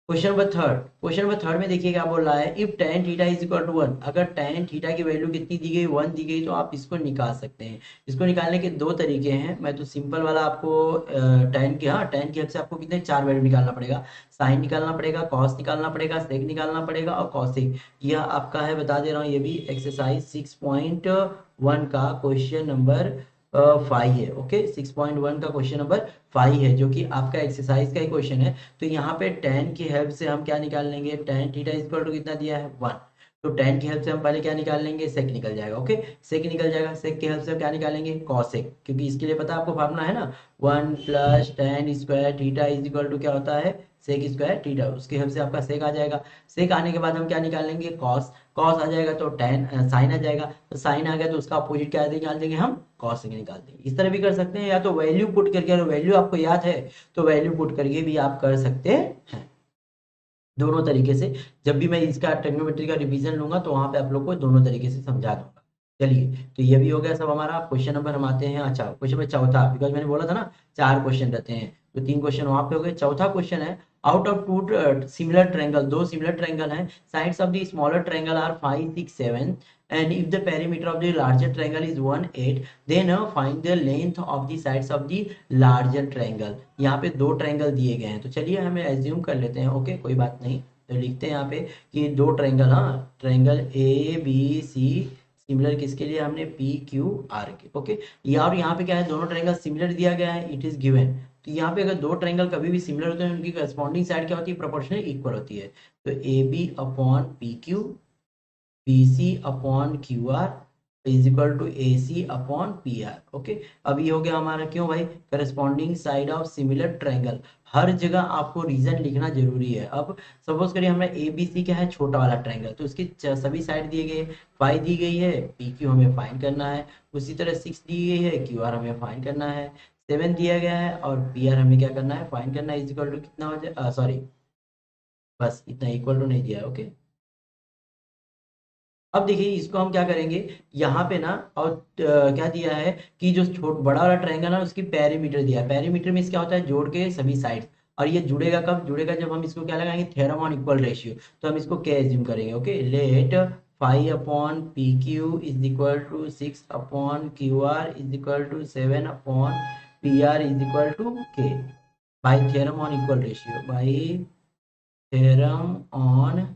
क्वेश्चन नंबर थर्ड में देखिए क्या बोल रहा है, if tan theta is equal to 1, अगर tan थीटा की वैल्यू कितनी दी गई, 1 दी गई, तो आप इसको निकाल सकते हैं। इसको निकालने के दो तरीके हैं। मैं तो सिंपल वाला आपको tan की हेल्प से आपको कितने 4 वैल्यू निकालना पड़ेगा। साइन निकालना पड़ेगा, कॉस निकालना पड़ेगा, सेक निकालना पड़ेगा और कॉसेक। यह आपका है, बता दे रहा हूँ, ये भी एक्सरसाइज 6.1 का क्वेश्चन नंबर 5 है। ओके, 6.1 का क्वेश्चन नंबर 5 है, जो कि आपका एक्सरसाइज का ही क्वेश्चन है। तो यहाँ पे tan की हेल्प से हम क्या निकाल लेंगे, tan थीटा इक्वल टू कितना दिया है 1। तो tan की हेल्प से हम पहले क्या निकाल लेंगे, सेक निकल जाएगा। ओके, सेक निकल जाएगा। सेक की हेल्प से क्या निकालेंगे, कॉसेक, क्योंकि इसके लिए पता है आपको फार्मूला है ना, 1 plus tan square theta is equal to क्या होता है, सेक स्क्वायर थीटा। उसकी हेल्प से आपका सेक आ जाएगा। सेक आने के बाद हम क्या निकालेंगे, कॉस। कॉस आ जाएगा तो tan साइन आ जाएगा। तो साइन आ गया तो उसका अपोजिट क्या निकाल देंगे हम, कॉस सेक निकाल देंगे। इस तरह भी कर सकते हैं, या तो वैल्यू पुट करके, अगर वैल्यू आपको याद है तो वैल्यू पुट करके भी आप कर सकते हैं। दोनों तरीके से जब भी मैं इसका ट्रिग्नोमेट्री का रिवीजन लूंगा तो वहां पे आप लोग को दोनों तरीके से समझा दूंगा। चलिए, तो ये भी हो गया सब हमारा। क्वेश्चन नंबर हम आते हैं, अच्छा क्वेश्चन नंबर चौथा, बिकॉज मैंने बोला था ना 4 क्वेश्चन रहते हैं, तो 3 क्वेश्चन वहां पे हो गए। चौथा क्वेश्चन है, out of two similar triangle, दो सिमिलर ट्रायंगल हैं, sides of the smaller triangle are 5, 6, 7 and if the perimeter of the larger triangle is 1, 8, then find the length of the sides of the larger triangle। यहाँ पे दो triangle दिए गए हैं, तो चलिए हमें एज्यूम कर लेते हैं। ओके, कोई बात नहीं, तो लिखते हैं यहाँ पे कि दो ट्रायंगल, हाँ triangle A B C similar किसके लिए, हमने पी क्यू आर के। ओके, और यहाँ पे क्या है, दोनों ट्रायंगल सिमिलर दिया गया है, इट इज गिवन। तो यहाँ पे अगर दो ट्रायंगल कभी भी सिमिलर होते हैं, उनकी करस्पॉन्डिंग साइड क्या होती है, प्रोपोर्शनल इक्वल होती है। तो A B upon P Q, B C upon Q R is equal to A C upon P R. Okay, अब ये हो गया हमारा, क्यों भाई, corresponding side of similar triangle. हर जगह आपको रीजन लिखना जरूरी है। अब सपोज करिए हमें ए बी सी क्या है, छोटा वाला ट्रायंगल, तो उसकी सभी साइड दिए गए, 5 दी गई है, पी क्यू हमें फाइंड करना है। उसी तरह 6 दी गई है, क्यू आर हमें फाइंड करना है। 7 दिया गया है और पी आर हमें क्या करना है, फाइंड करना है। इज इक्वल टू कितना हो जाए, सॉरी बस इतना, इक्वल टू नहीं दिया है। ओके, अब देखिए इसको हम क्या करेंगे, यहाँ पे ना, और क्या दिया है कि जो छोट बड़ा वाला ट्रायंगल है उसकी पेरीमीटर दिया है। पेरीमीटर में क्या होता है, जोड़ के सभी साइड। और ये जुड़ेगा कब, जुड़ेगा जब हम इसको क्या लगाएंगे, थ्योरम ऑन इक्वल रेशियो। तो हम इसको क्या एज्यूम करेंगे, okay, let 5 upon P Q is equal to 6 upon Q R is equal to 7 upon P R is equal to K, by theorem on equal ratio, by theorem on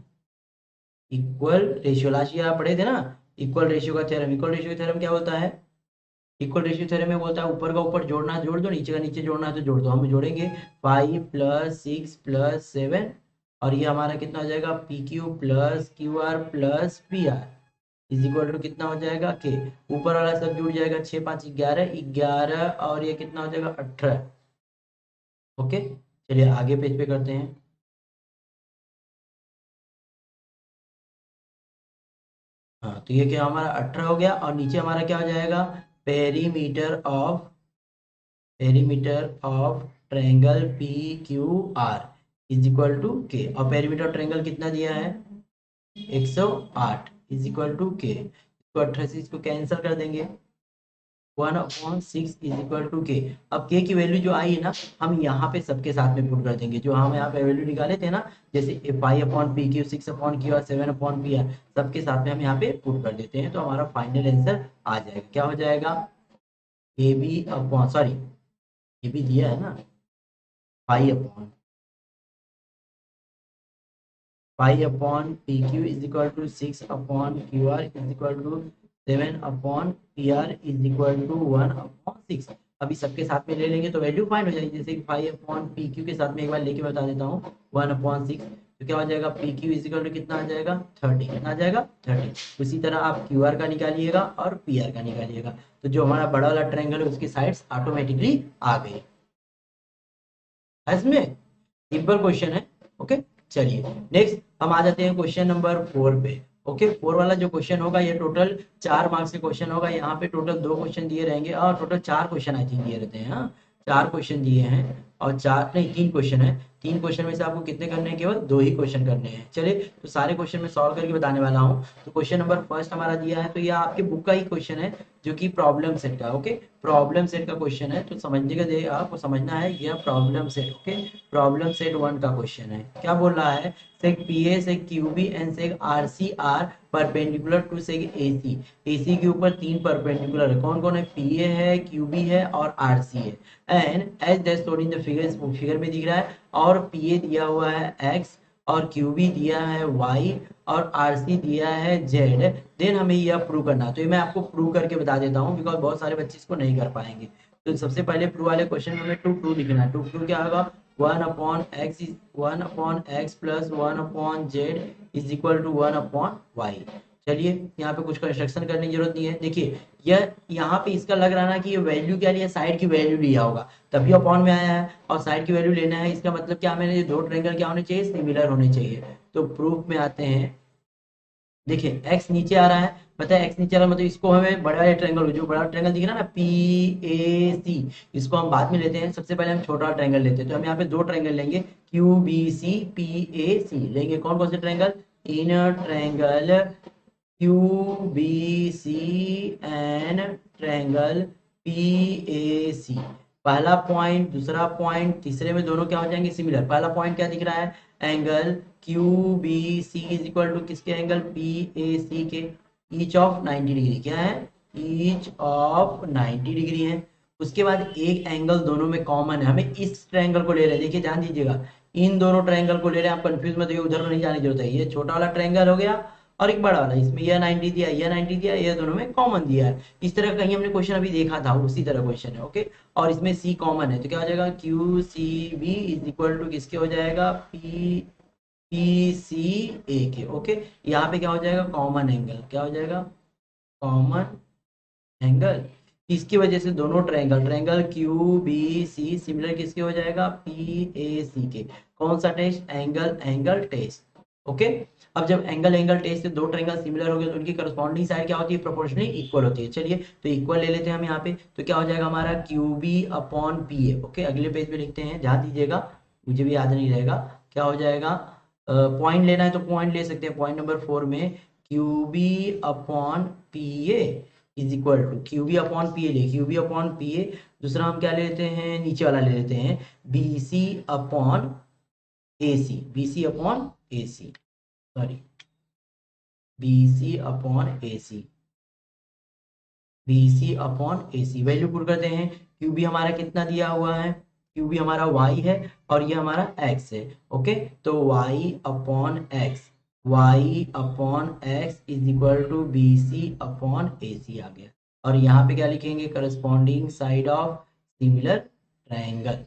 equal ratio. Last year आप पढ़े थे ना, equal ratio का theorem. Equal ratio का theorem क्या होता है, equal ratio theorem में बोलता है ऊपर का ऊपर जोड़ना है जोड़ दो, नीचे का नीचे जोड़ना है तो जोड़ दो। हम जोड़ेंगे 5 प्लस 6 प्लस 7, और ये हमारा कितना हो जाएगा, P Q plus Q R plus P R is equal to कितना हो जाएगा, के। ऊपर वाला सब जुड़ जाएगा, 6 5 11 11, और ये कितना हो जाएगा, 18। ओके, चलिए आगे पेज पे करते हैं। हाँ, तो ये क्या हमारा 18 हो गया, और नीचे हमारा क्या हो जाएगा, perimeter of triangle P Q R is equal to K. और पेरीमीटर ट्रायंगल कितना दिया है, 108 इज इक्वल टू के। इसको 18 से इसको कैंसिल कर देंगे, 1/6 इज इक्वल टू के। अब के की वैल्यू जो आई है ना, हम यहाँ पे सबके साथ में पुट कर देंगे, जो हम यहाँ पे वैल्यू निकाले थे ना, जैसे 5 upon P Q, 6 upon Q are, 7 upon P are, सबके साथ में हम यहाँ पे पुट कर देते हैं। तो हमारा फाइनल आंसर आ जाएगा, क्या हो जाएगा, ए बी अपॉन, सॉरी ये भी दिया है ना, 5 upon P Q is equal to 6 upon Q R is equal to 7 upon P R is equal to 1/6। अभी सबके साथ में ले लेंगे तो वैल्यू फाइंड हो जाएगी। जैसे कि 5 अपॉन पी क्यू के साथ में एक बार लेके बता देता हूँ, 1/6, तो क्या हो जाएगा, P Q is equal to कितना आ जाएगा, 30। कितना आ जाएगा, 30। उसी तरह आप क्यू आर का निकालिएगा और पी आर का निकालिएगा, तो जो हमारा बड़ा वाला ट्रायंगल है उसकी साइड्स ऑटोमेटिकली आ गई। इसमें सिंपल क्वेश्चन है। ओके, चलिए नेक्स्ट हम आ जाते हैं क्वेश्चन नंबर 4 पे। ओके, 4 वाला जो क्वेश्चन होगा ये टोटल 4 मार्क्स के क्वेश्चन होगा। यहाँ पे टोटल 2 क्वेश्चन दिए रहेंगे, और टोटल 4 क्वेश्चन आई थिंक दिए रहते हैं। हाँ, 4 क्वेश्चन दिए हैं। और 4 नहीं 3 क्वेश्चन है। 3 क्वेश्चन में से आपको कितने करने हैं? केवल 2 ही क्वेश्चन करने हैं। चलिए तो सारे क्वेश्चन मैं सॉल्व करके बताने वाला हूँ। तो क्वेश्चन नंबर फर्स्ट हमारा दिया है, तो ये आपके बुक का ही क्वेश्चन है जो कि प्रॉब्लम सेट का, ओके, प्रॉब्लम सेट का क्वेश्चन है। तो समझने का दे आपको समझना है, यह problem set, okay, problem set 1 का क्वेश्चन है। क्या बोल रहा है? Seg PA seg QB and seg RC are perpendicular to seg AC. AC के ऊपर 3 परपेंडिकुलर है। कौन कौन है? पीए है, क्यूबी है और आरसी है। And as that shown in the figure, figure में दिख रहा है। और पीए दिया हुआ है एक्स, और क्यूबी दिया है वाई, और आरसी दिया है जेड। देन हमें यह प्रूव करना है। तो ये मैं आपको प्रूव करके बता देता हूँ, बिकॉज बहुत सारे बच्चे इसको नहीं कर पाएंगे। तो सबसे पहले प्रूव वाले क्वेश्चन में हमें टू लिखना है। टू क्या होगा? 1/x plus 1/z is equal to 1/y। चलिए यहाँ पे कुछ कंस्ट्रक्शन करने की जरूरत नहीं है। देखिए यह यहाँ पे इसका लग रहा है ना कि ये वैल्यू क्या लिया, साइड की वैल्यू लिया होगा, तभी अपॉन में आया है। और साइड की वैल्यू लेना है, इसका मतलब क्या, मैंने दो ट्रायंगल क्या होने चाहिए? सिमिलर होने चाहिए। तो प्रूफ में आते हैं। देखिए x नीचे आ रहा है, पता है x नीचे आ रहा है, मतलब इसको हमें बड़ा वाला ट्रायंगल, जो बड़ा ट्रायंगल दिख रहा है ना पी ए सी, इसको हम बाद में लेते हैं। सबसे पहले हम छोटा ट्रायंगल लेते हैं। तो हम यहाँ पे दो ट्रायंगल लेंगे, Q B C P A C लेंगे। कौन कौन से triangle? Inner triangle Q B C and triangle P A C. पहला पॉइंट, दूसरा पॉइंट, तीसरे में दोनों क्या हो जाएंगे? सिमिलर। पहला पॉइंट क्या दिख रहा है? Angle Q B C is equal to किसके? एंगल पी ए सी के, ईच ऑफ 90 डिग्री। क्या है? ईच ऑफ 90 डिग्री है। उसके बाद एक एंगल दोनों में कॉमन है, हमें इस ट्रायंगल को ले रहे हैं। देखिए ध्यान दीजिएगा, इन दोनों ट्रायंगल को ले रहे हैं। आप कंफ्यूज मत होइए, उधर नहीं जाने की जरूरत है। ये छोटा वाला ट्रायंगल हो गया और एक बड़ा वाला, इसमें यह 90 दिया, यह 90 दिया, ये दोनों में कॉमन दिया है। इस तरह कहीं हमने क्वेश्चन अभी देखा था, उसी तरह क्वेश्चन है, ओके। और इसमें सी कॉमन है, तो क्या हो जाएगा? Q C B is equal to किसके हो जाएगा? पी पी सी ए के, ओके। यहाँ पे क्या हो जाएगा? Common angle. क्या हो जाएगा? Common angle. इसकी वजह से दोनों triangle, triangle Q B C similar किसके हो जाएगा? पी ए सी के। कौन सा test? Angle angle test, okay. अब जब एंगल एंगल टेस्ट से दो ट्रायंगल सिमिलर हो गए, तो उनकी करस्पॉन्डिंग साइड क्या होती है? प्रोपोर्शनली इक्वल होती है। चलिए तो इक्वल ले लेते हैं हम यहाँ पे। तो क्या हो जाएगा हमारा? Q B upon P A, okay. अगले पेज पे लिखते हैं, ध्यान दीजिएगा, मुझे भी याद नहीं रहेगा। क्या हो जाएगा? पॉइंट लेना है तो पॉइंट ले सकते हैं। पॉइंट नंबर 4 में Q B upon P A is equal to, Q B upon P A ले, Q B upon P A. दूसरा हम क्या ले लेते हैं? नीचे वाला ले लेते हैं, B C upon A C, B C upon A C, sorry, B C upon A C, B C upon A C. Value put करते हैं। क्यू बी हमारा कितना दिया हुआ है? क्यू बी हमारा y है और ये हमारा x है, ओके। तो y upon x, y upon x is equal to B C upon A C आ गया। और यहाँ पे क्या लिखेंगे? Corresponding side of similar triangle.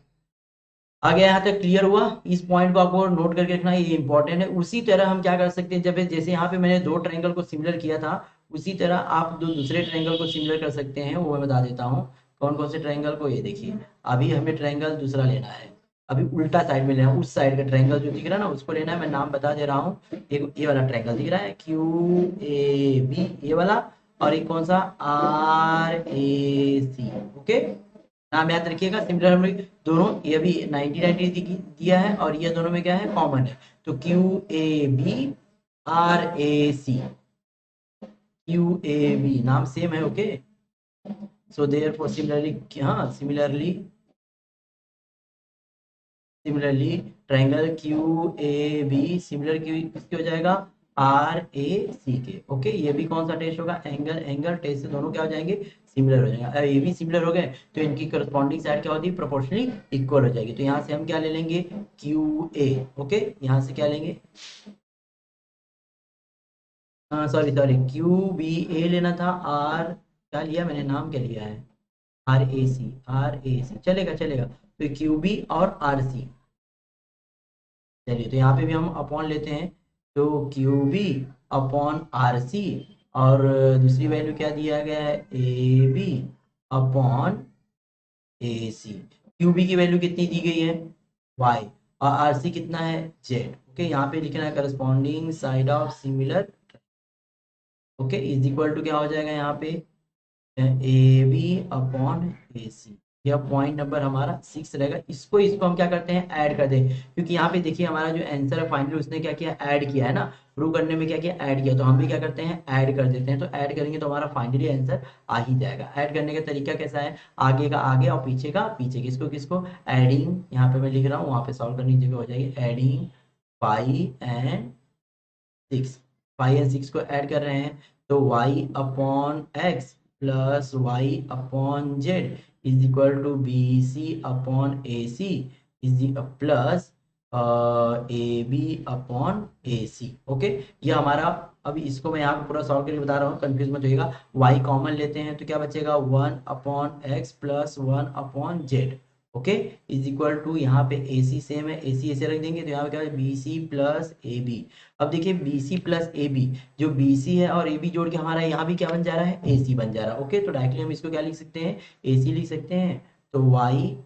आ गया? यहाँ तक क्लियर हुआ? इस पॉइंट को आपको नोट करके रखना, ये इंपॉर्टेंट है। उसी तरह हम क्या कर सकते हैं, जब जैसे यहाँ पे मैंने दो ट्रायंगल को सिमिलर किया था, उसी तरह आप दो दूसरे ट्रायंगल को सिमिलर कर सकते हैं। वो मैं बता देता हूँ कौन कौन से ट्रायंगल को। ये देखिए, अभी हमें ट्रायंगल दूसरा लेना है, अभी उल्टा साइड में लेना है। उस साइड का ट्रायंगल जो दिख रहा है ना, उसको लेना है। मैं नाम बता दे रहा हूँ। एक ये वाला ट्रायंगल दिख रहा है क्यू ए बी, ये वाला। और एक कौन सा? R A C, okay. नाम याद रखिएगा। सिमिलर हम दोनों, ये भी 90 दिया है और ये दोनों में क्या है? कॉमन है। तो Q A B R A C, Q A B नाम सेम है, okay. So therefore similarly, हाँ similarly, similarly triangle Q A B similar Q किसके हो जाएगा? आर ए सी के, ओके। ये भी कौन सा टेस्ट होगा? एंगल एंगल टेस्ट से दोनों क्या हो जाएंगे? सिमिलर हो जाएंगे। अगर ये भी सिमिलर हो गए तो इनकी करस्पॉन्डिंग साइड क्या होती है? प्रोपोर्शनली इक्वल हो जाएगी। तो यहाँ से हम क्या ले लेंगे? Q A, okay. यहाँ से क्या लेंगे? सॉरी सॉरी, क्यू बी ए लेना था। आर क्या लिया मैंने? नाम क्या लिया है? Are A C, are A सी चलेगा, चलेगा। तो क्यू बी और आर सी। चलिए तो यहाँ पे भी हम अपॉन लेते हैं। तो Q B upon R C, और दूसरी वैल्यू क्या दिया गया है? A B upon A C. Q B की वैल्यू कितनी दी गई है? वाई। और आर सी कितना है? Z, okay. यहाँ पे लिखना है corresponding side of similar, okay, is equal to क्या हो जाएगा यहाँ पे? A B upon A C. यह पॉइंट नंबर हमारा 6 रहेगा। इसको हम क्या करते हैं, ऐड कर दें, क्योंकि यहाँ पे देखिए हमारा जो आंसर है फाइनली उसने क्या किया, ऐड किया है ना, प्रूव करने में क्या किया, ऐड किया। तो हम भी क्या करते हैं, ऐड कर देते हैं। तो ऐड करेंगे तो हमारा फाइनली आंसर आ ही जाएगा। ऐड करने का तरीका कैसा है, आगे का आगे और पीछे का पीछे। किसको किसको, एडिंग, यहाँ पे मैं लिख रहा हूँ, वहाँ पे सॉल्व करने की जगह हो जाएगी, एडिंग 5 and 6, 5 and 6 को ऐड कर रहे हैं, तो y upon X plus Y upon Z is equal to B C upon A C is plus A B upon A C. Okay, ये हमारा, अभी इसको मैं यहाँ पे पूरा सॉल्व करके बता रहा हूँ, कंफ्यूज मत होइएगा। y कॉमन लेते हैं तो क्या बचेगा, 1/x plus 1/z। Okay, is equal to, यहाँ पे ए सी सेम है, ए सी ऐसे रख देंगे तो यहाँ पे क्या है, B C plus A B. अब देखिए B C plus A B, जो बी सी है और ए बी जोड़ के हमारा यहाँ भी क्या बन जा रहा है, ए सी बन जा रहा है। ओके, तो डायरेक्टली हम इसको क्या लिख सकते हैं, ए सी लिख सकते हैं। तो y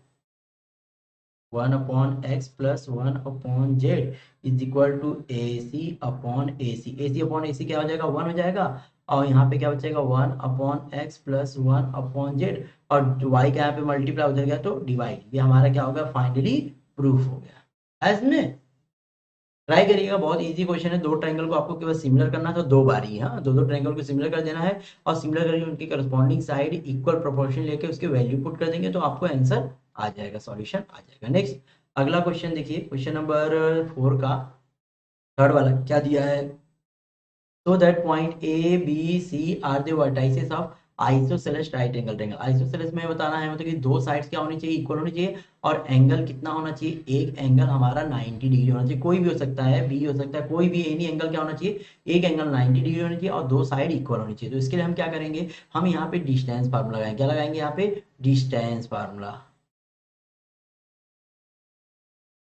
1/x plus 1/z is equal to A C upon A C. A C upon A C क्या हो जाएगा, 1 हो जाएगा, और यहाँ पे क्या बचेगा, 1/x प्लस 1/z, और y का यहाँ पे मल्टीप्लाई उधर गया तो डिवाइड। ये हमारा क्या हो गया, फाइनली प्रूफ हो गया। ऐसे ट्राई करिएगा, बहुत इजी क्वेश्चन है। दो ट्रायंगल को आपको केवल सिमिलर करना है, तो दो बार ही, हाँ, दो ट्रायंगल को सिमिलर कर देना है, और सिमिलर करके उनकी करस्पॉन्डिंग साइड इक्वल प्रोपोर्शन लेके उसके वैल्यू पुट कर देंगे तो आपको आंसर आ जाएगा, सॉल्यूशन आ जाएगा। नेक्स्ट अगला क्वेश्चन देखिए, क्वेश्चन नंबर 4 का थर्ड वाला क्या दिया है, so that point A, B, C are the vertices of isosceles right angle triangle. Isosceles में बताना है मतलब कि दो साइड्स क्या होनी चाहिए, इक्वल होनी चाहिए, और एंगल कितना होना चाहिए, एक एंगल हमारा 90 डिग्री होना चाहिए। कोई भी हो सकता है, बी हो सकता है, कोई भी एनी एंगल क्या होना चाहिए, एक एंगल 90 डिग्री होना चाहिए और दो साइड इक्वल होनी चाहिए। तो इसके लिए हम क्या करेंगे, हम यहाँ पे डिस्टेंस फार्मूला लगाएंगे। क्या लगाएंगे यहाँ पे, डिस्टेंस फार्मूला।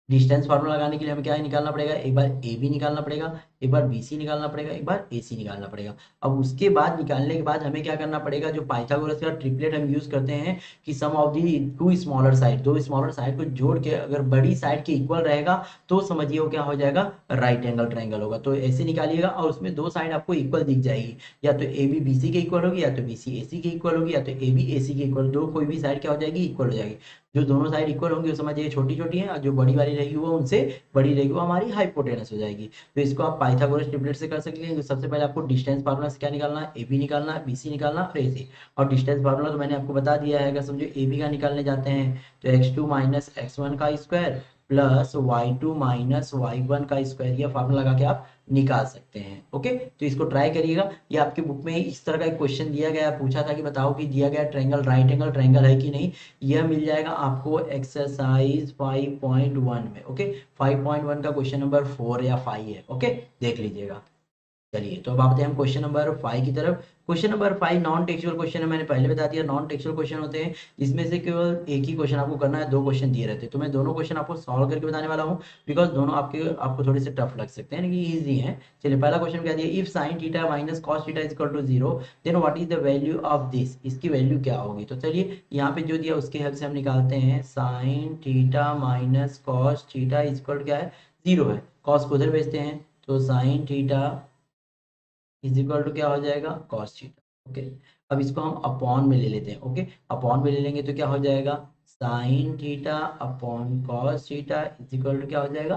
डिस्टेंस फार्मूला लगाने के लिए हमें क्या निकालना पड़ेगा, एक बार ए बी निकालना पड़ेगा, एक बार बी सी निकालना पड़ेगा, एक बार ए सी निकालना पड़ेगा। अब उसके बाद निकालने के बाद हमें क्या करना पड़ेगा, जो पाइथागोरस का ट्रिपलेट हम यूज करते हैं कि sum of the two smaller side, दो स्मॉलर साइड को जोड़ के अगर बड़ी साइड के इक्वल रहेगा तो समझिए वो क्या हो जाएगा, राइट एंगल ट्रायंगल होगा। तो ऐसे निकालिएगा और उसमें दो साइड आपको इक्वल दिख जाएगी, या तो ए बी बी सी के इक्वल होगी, या तो बी सी ए सी के इक्वल होगी, या तो ए बी ए सी के इक्वल, दो कोई भी साइड क्या हो जाएगी, इक्वल हो जाएगी। जो दोनों साइड इक्वल होंगी वो समझिए छोटी छोटी हैं, और जो बड़ी वाली रहेगी वो उनसे बड़ी रहेगी, वो हमारी हाइपोटेनस हो जाएगी। तो इसको आप पाइथागोरस ट्रिपलेट से कर सकते हैं। तो सबसे पहले आपको डिस्टेंस फार्मूला से क्या निकालना है, ए बी निकालना है, बी सी निकालना और ए सी। और डिस्टेंस फार्मूला तो मैंने आपको बता दिया है, अगर समझो ए बी का निकालने जाते हैं तो x2 माइनस x1 का square plus y2 minus y1 का स्क्वायर, ये फार्मूला लगा के आप निकाल सकते हैं। ओके, तो इसको ट्राई करिएगा। ये आपके बुक में इस तरह का एक क्वेश्चन दिया गया, पूछा था कि बताओ कि दिया गया ट्रायंगल राइट एंगल ट्रायंगल है कि नहीं। यह मिल जाएगा आपको एक्सरसाइज 5.1 में। ओके, 5.1 का क्वेश्चन नंबर 4 या 5 है। ओके, देख लीजिएगा। चलिए, तो अब आते हैं हम क्वेश्चन नंबर 5 की तरफ। Question number 5 non textual question है, मैंने पहले बता दिया नॉन टेक्सचुअल क्वेश्चन होते हैं, इसमें से केवल एक ही क्वेश्चन आपको करना है, दो क्वेश्चन दिए रहते हैं। तो मैं दोनों क्वेश्चन आपको सॉल्व करके बताने वाला हूँ, बिकॉज दोनों आपको थोड़े से टफ लग सकते हैं, लेकिन ईजी हैं। चलिए, पहला क्वेश्चन क्या दिया, if sine theta minus cos theta is equal to 0 then what is the value of this, इसकी वैल्यू क्या होगी। तो चलिए यहाँ पे जो दिया उसके हेल्प से हम निकालते हैं, sign theta minus cos theta is equal क्या है, 0 है। कॉस को उधर भेजते हैं, तो sine theta is equal to क्या हो जाएगा, कॉस थीटा। ओके, अब इसको हम अपॉन में ले लेते हैं। ओके, अपॉन में ले लेंगे तो क्या हो जाएगा, sine theta upon cos theta is equal to क्या हो जाएगा,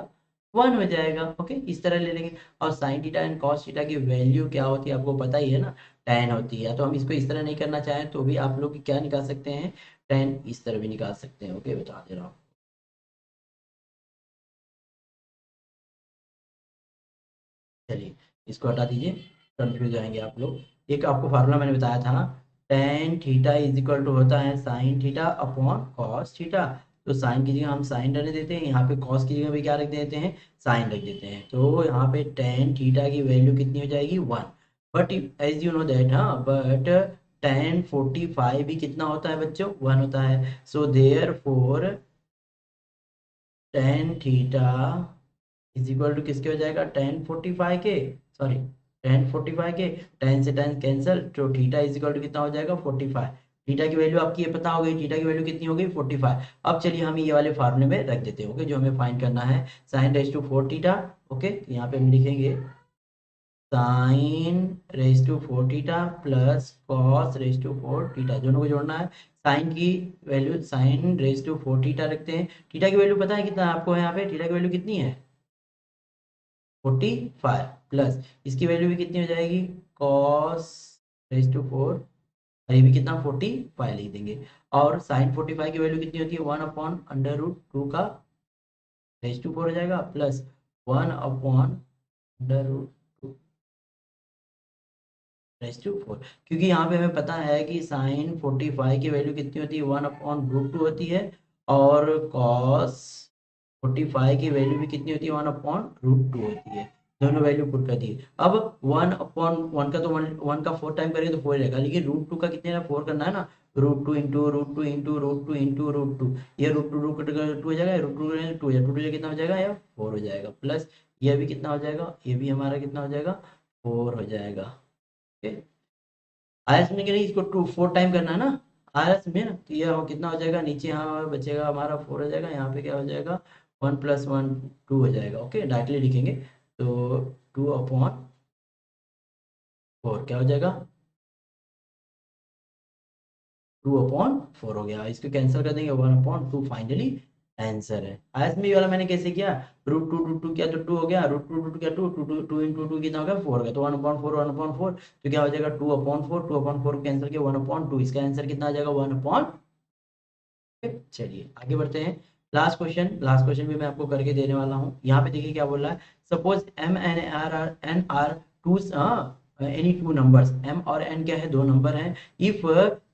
1 हो जाएगा। ओके, इस तरह ले लेंगे। और sine theta and cos theta की वैल्यू क्या होती है आपको पता ही है ना, tan होती है। तो हम इसको इस तरह नहीं करना चाहें तो भी आप लोग क्या निकाल सकते हैं, tan इस तरह भी निकाल सकते हैं। ओके, बता दे रहा हूँ। चलिए, इसको हटा दीजिए, कंफ्यूज आएंगे आप लोग। एक आपको फार्मूला मैंने बताया था ना, tan theta is equal to होता है sine theta upon cos theta. तो साइन की जगह हम साइन रहने देते हैं, यहाँ पे कॉस की जगह भी क्या रख देते हैं, साइन रख देते हैं। तो यहाँ पे टेन थीटा की वैल्यू कितनी हो जाएगी, 1। But as you know that, हाँ, बट टेन 45 भी कितना होता है बच्चों, 1 होता है। So therefore tan theta is equal to किसके हो जाएगा, टेन 45 के, सॉरी, टेन 45 के, टेन से टेन कैंसिल, तो थीटा इज इक्वल टू कितना हो जाएगा, 45। थीटा की वैल्यू आपकी ये पता हो गई, थीटा की वैल्यू कितनी हो गई, 45। अब चलिए हम ये वाले फार्मूले में रख देते हैं। ओके, जो हमें फाइंड करना है, sine raise to 4 theta. Okay, यहाँ पे हम लिखेंगे sine raise to 4 theta plus cos raise to 4 theta, दोनों को जोड़ना है। साइन की value sine raise to 4 theta रखते हैं। थीटा की वैल्यू पता है कितना आपको है, यहाँ पे थीटा की वैल्यू कितनी है 45 प्लस इसकी वैल्यू भी कितनी हो जाएगी कॉस रेज टू 4, ये भी कितना 45 लिख देंगे। और साइन 45 की वैल्यू कितनी होती है 1 अपॉन अंडर रूट 2 का रेज टू 4 हो जाएगा plus 1 upon under root raise to 4, क्योंकि यहाँ पे हमें पता है कि साइन 45 की वैल्यू कितनी होती है 1 अपॉन रूट 2 होती है, और कॉस 45 की वैल्यू भी कितनी होती है 1 अपॉन रूट 2 होती है। दोनों वैल्यू पुट कर दी। अब 1 अपॉन 1 का तो 1 का 4 टाइम करेंगे तो 4 रहेगा, लेकिन रूट 2 का कितने ना 4 करना है ना, root 2 into root 2 into root 2 into root 2, ये रूट 2 रूट 2 हो जाएगा, रूट 2 2 या 2 कितना हो जाएगा या 4 हो जाएगा, प्लस ये भी कितना हो जाएगा, ये भी हमारा कितना हो जाएगा 4 हो जाएगा। ओके, आयस में कि नहीं इसको 4 टाइम करना है ना आयस में ना, तो ये कितना हो जाएगा नीचे यहाँ बचेगा हमारा 4 हो जाएगा, यहाँ पे क्या हो जाएगा 1 प्लस 1 2 हो जाएगा। ओके, डायरेक्टली लिखेंगे तो 2 अपॉन 4 क्या हो जाएगा 2 अपॉन 4 हो गया, इसको कैंसिल कर देंगे 1 अपॉन 2 फाइनली आंसर है। आयस में वाला मैंने कैसे किया, रूट 2 रूट 2 किया तो 2 हो गया, रूट 2 रूट क्या 2 2 2 इंटू 2 कितना हो गया 4 हो गया, तो 1 अपॉन 4 1 अपॉन 4, तो क्या हो जाएगा 2 अपॉन 4 2 अपॉन 4 कैंसिल किया 1 अपॉन 2, इसका आंसर कितना आ जाएगा 1 अपॉन। चलिए आगे बढ़ते हैं। लास्ट क्वेश्चन भी मैं आपको करके देने वाला हूँ। यहाँ पे देखिए क्या बोल रहा है, suppose M N are two any two numbers, M और एन क्या है दो नंबर हैं, if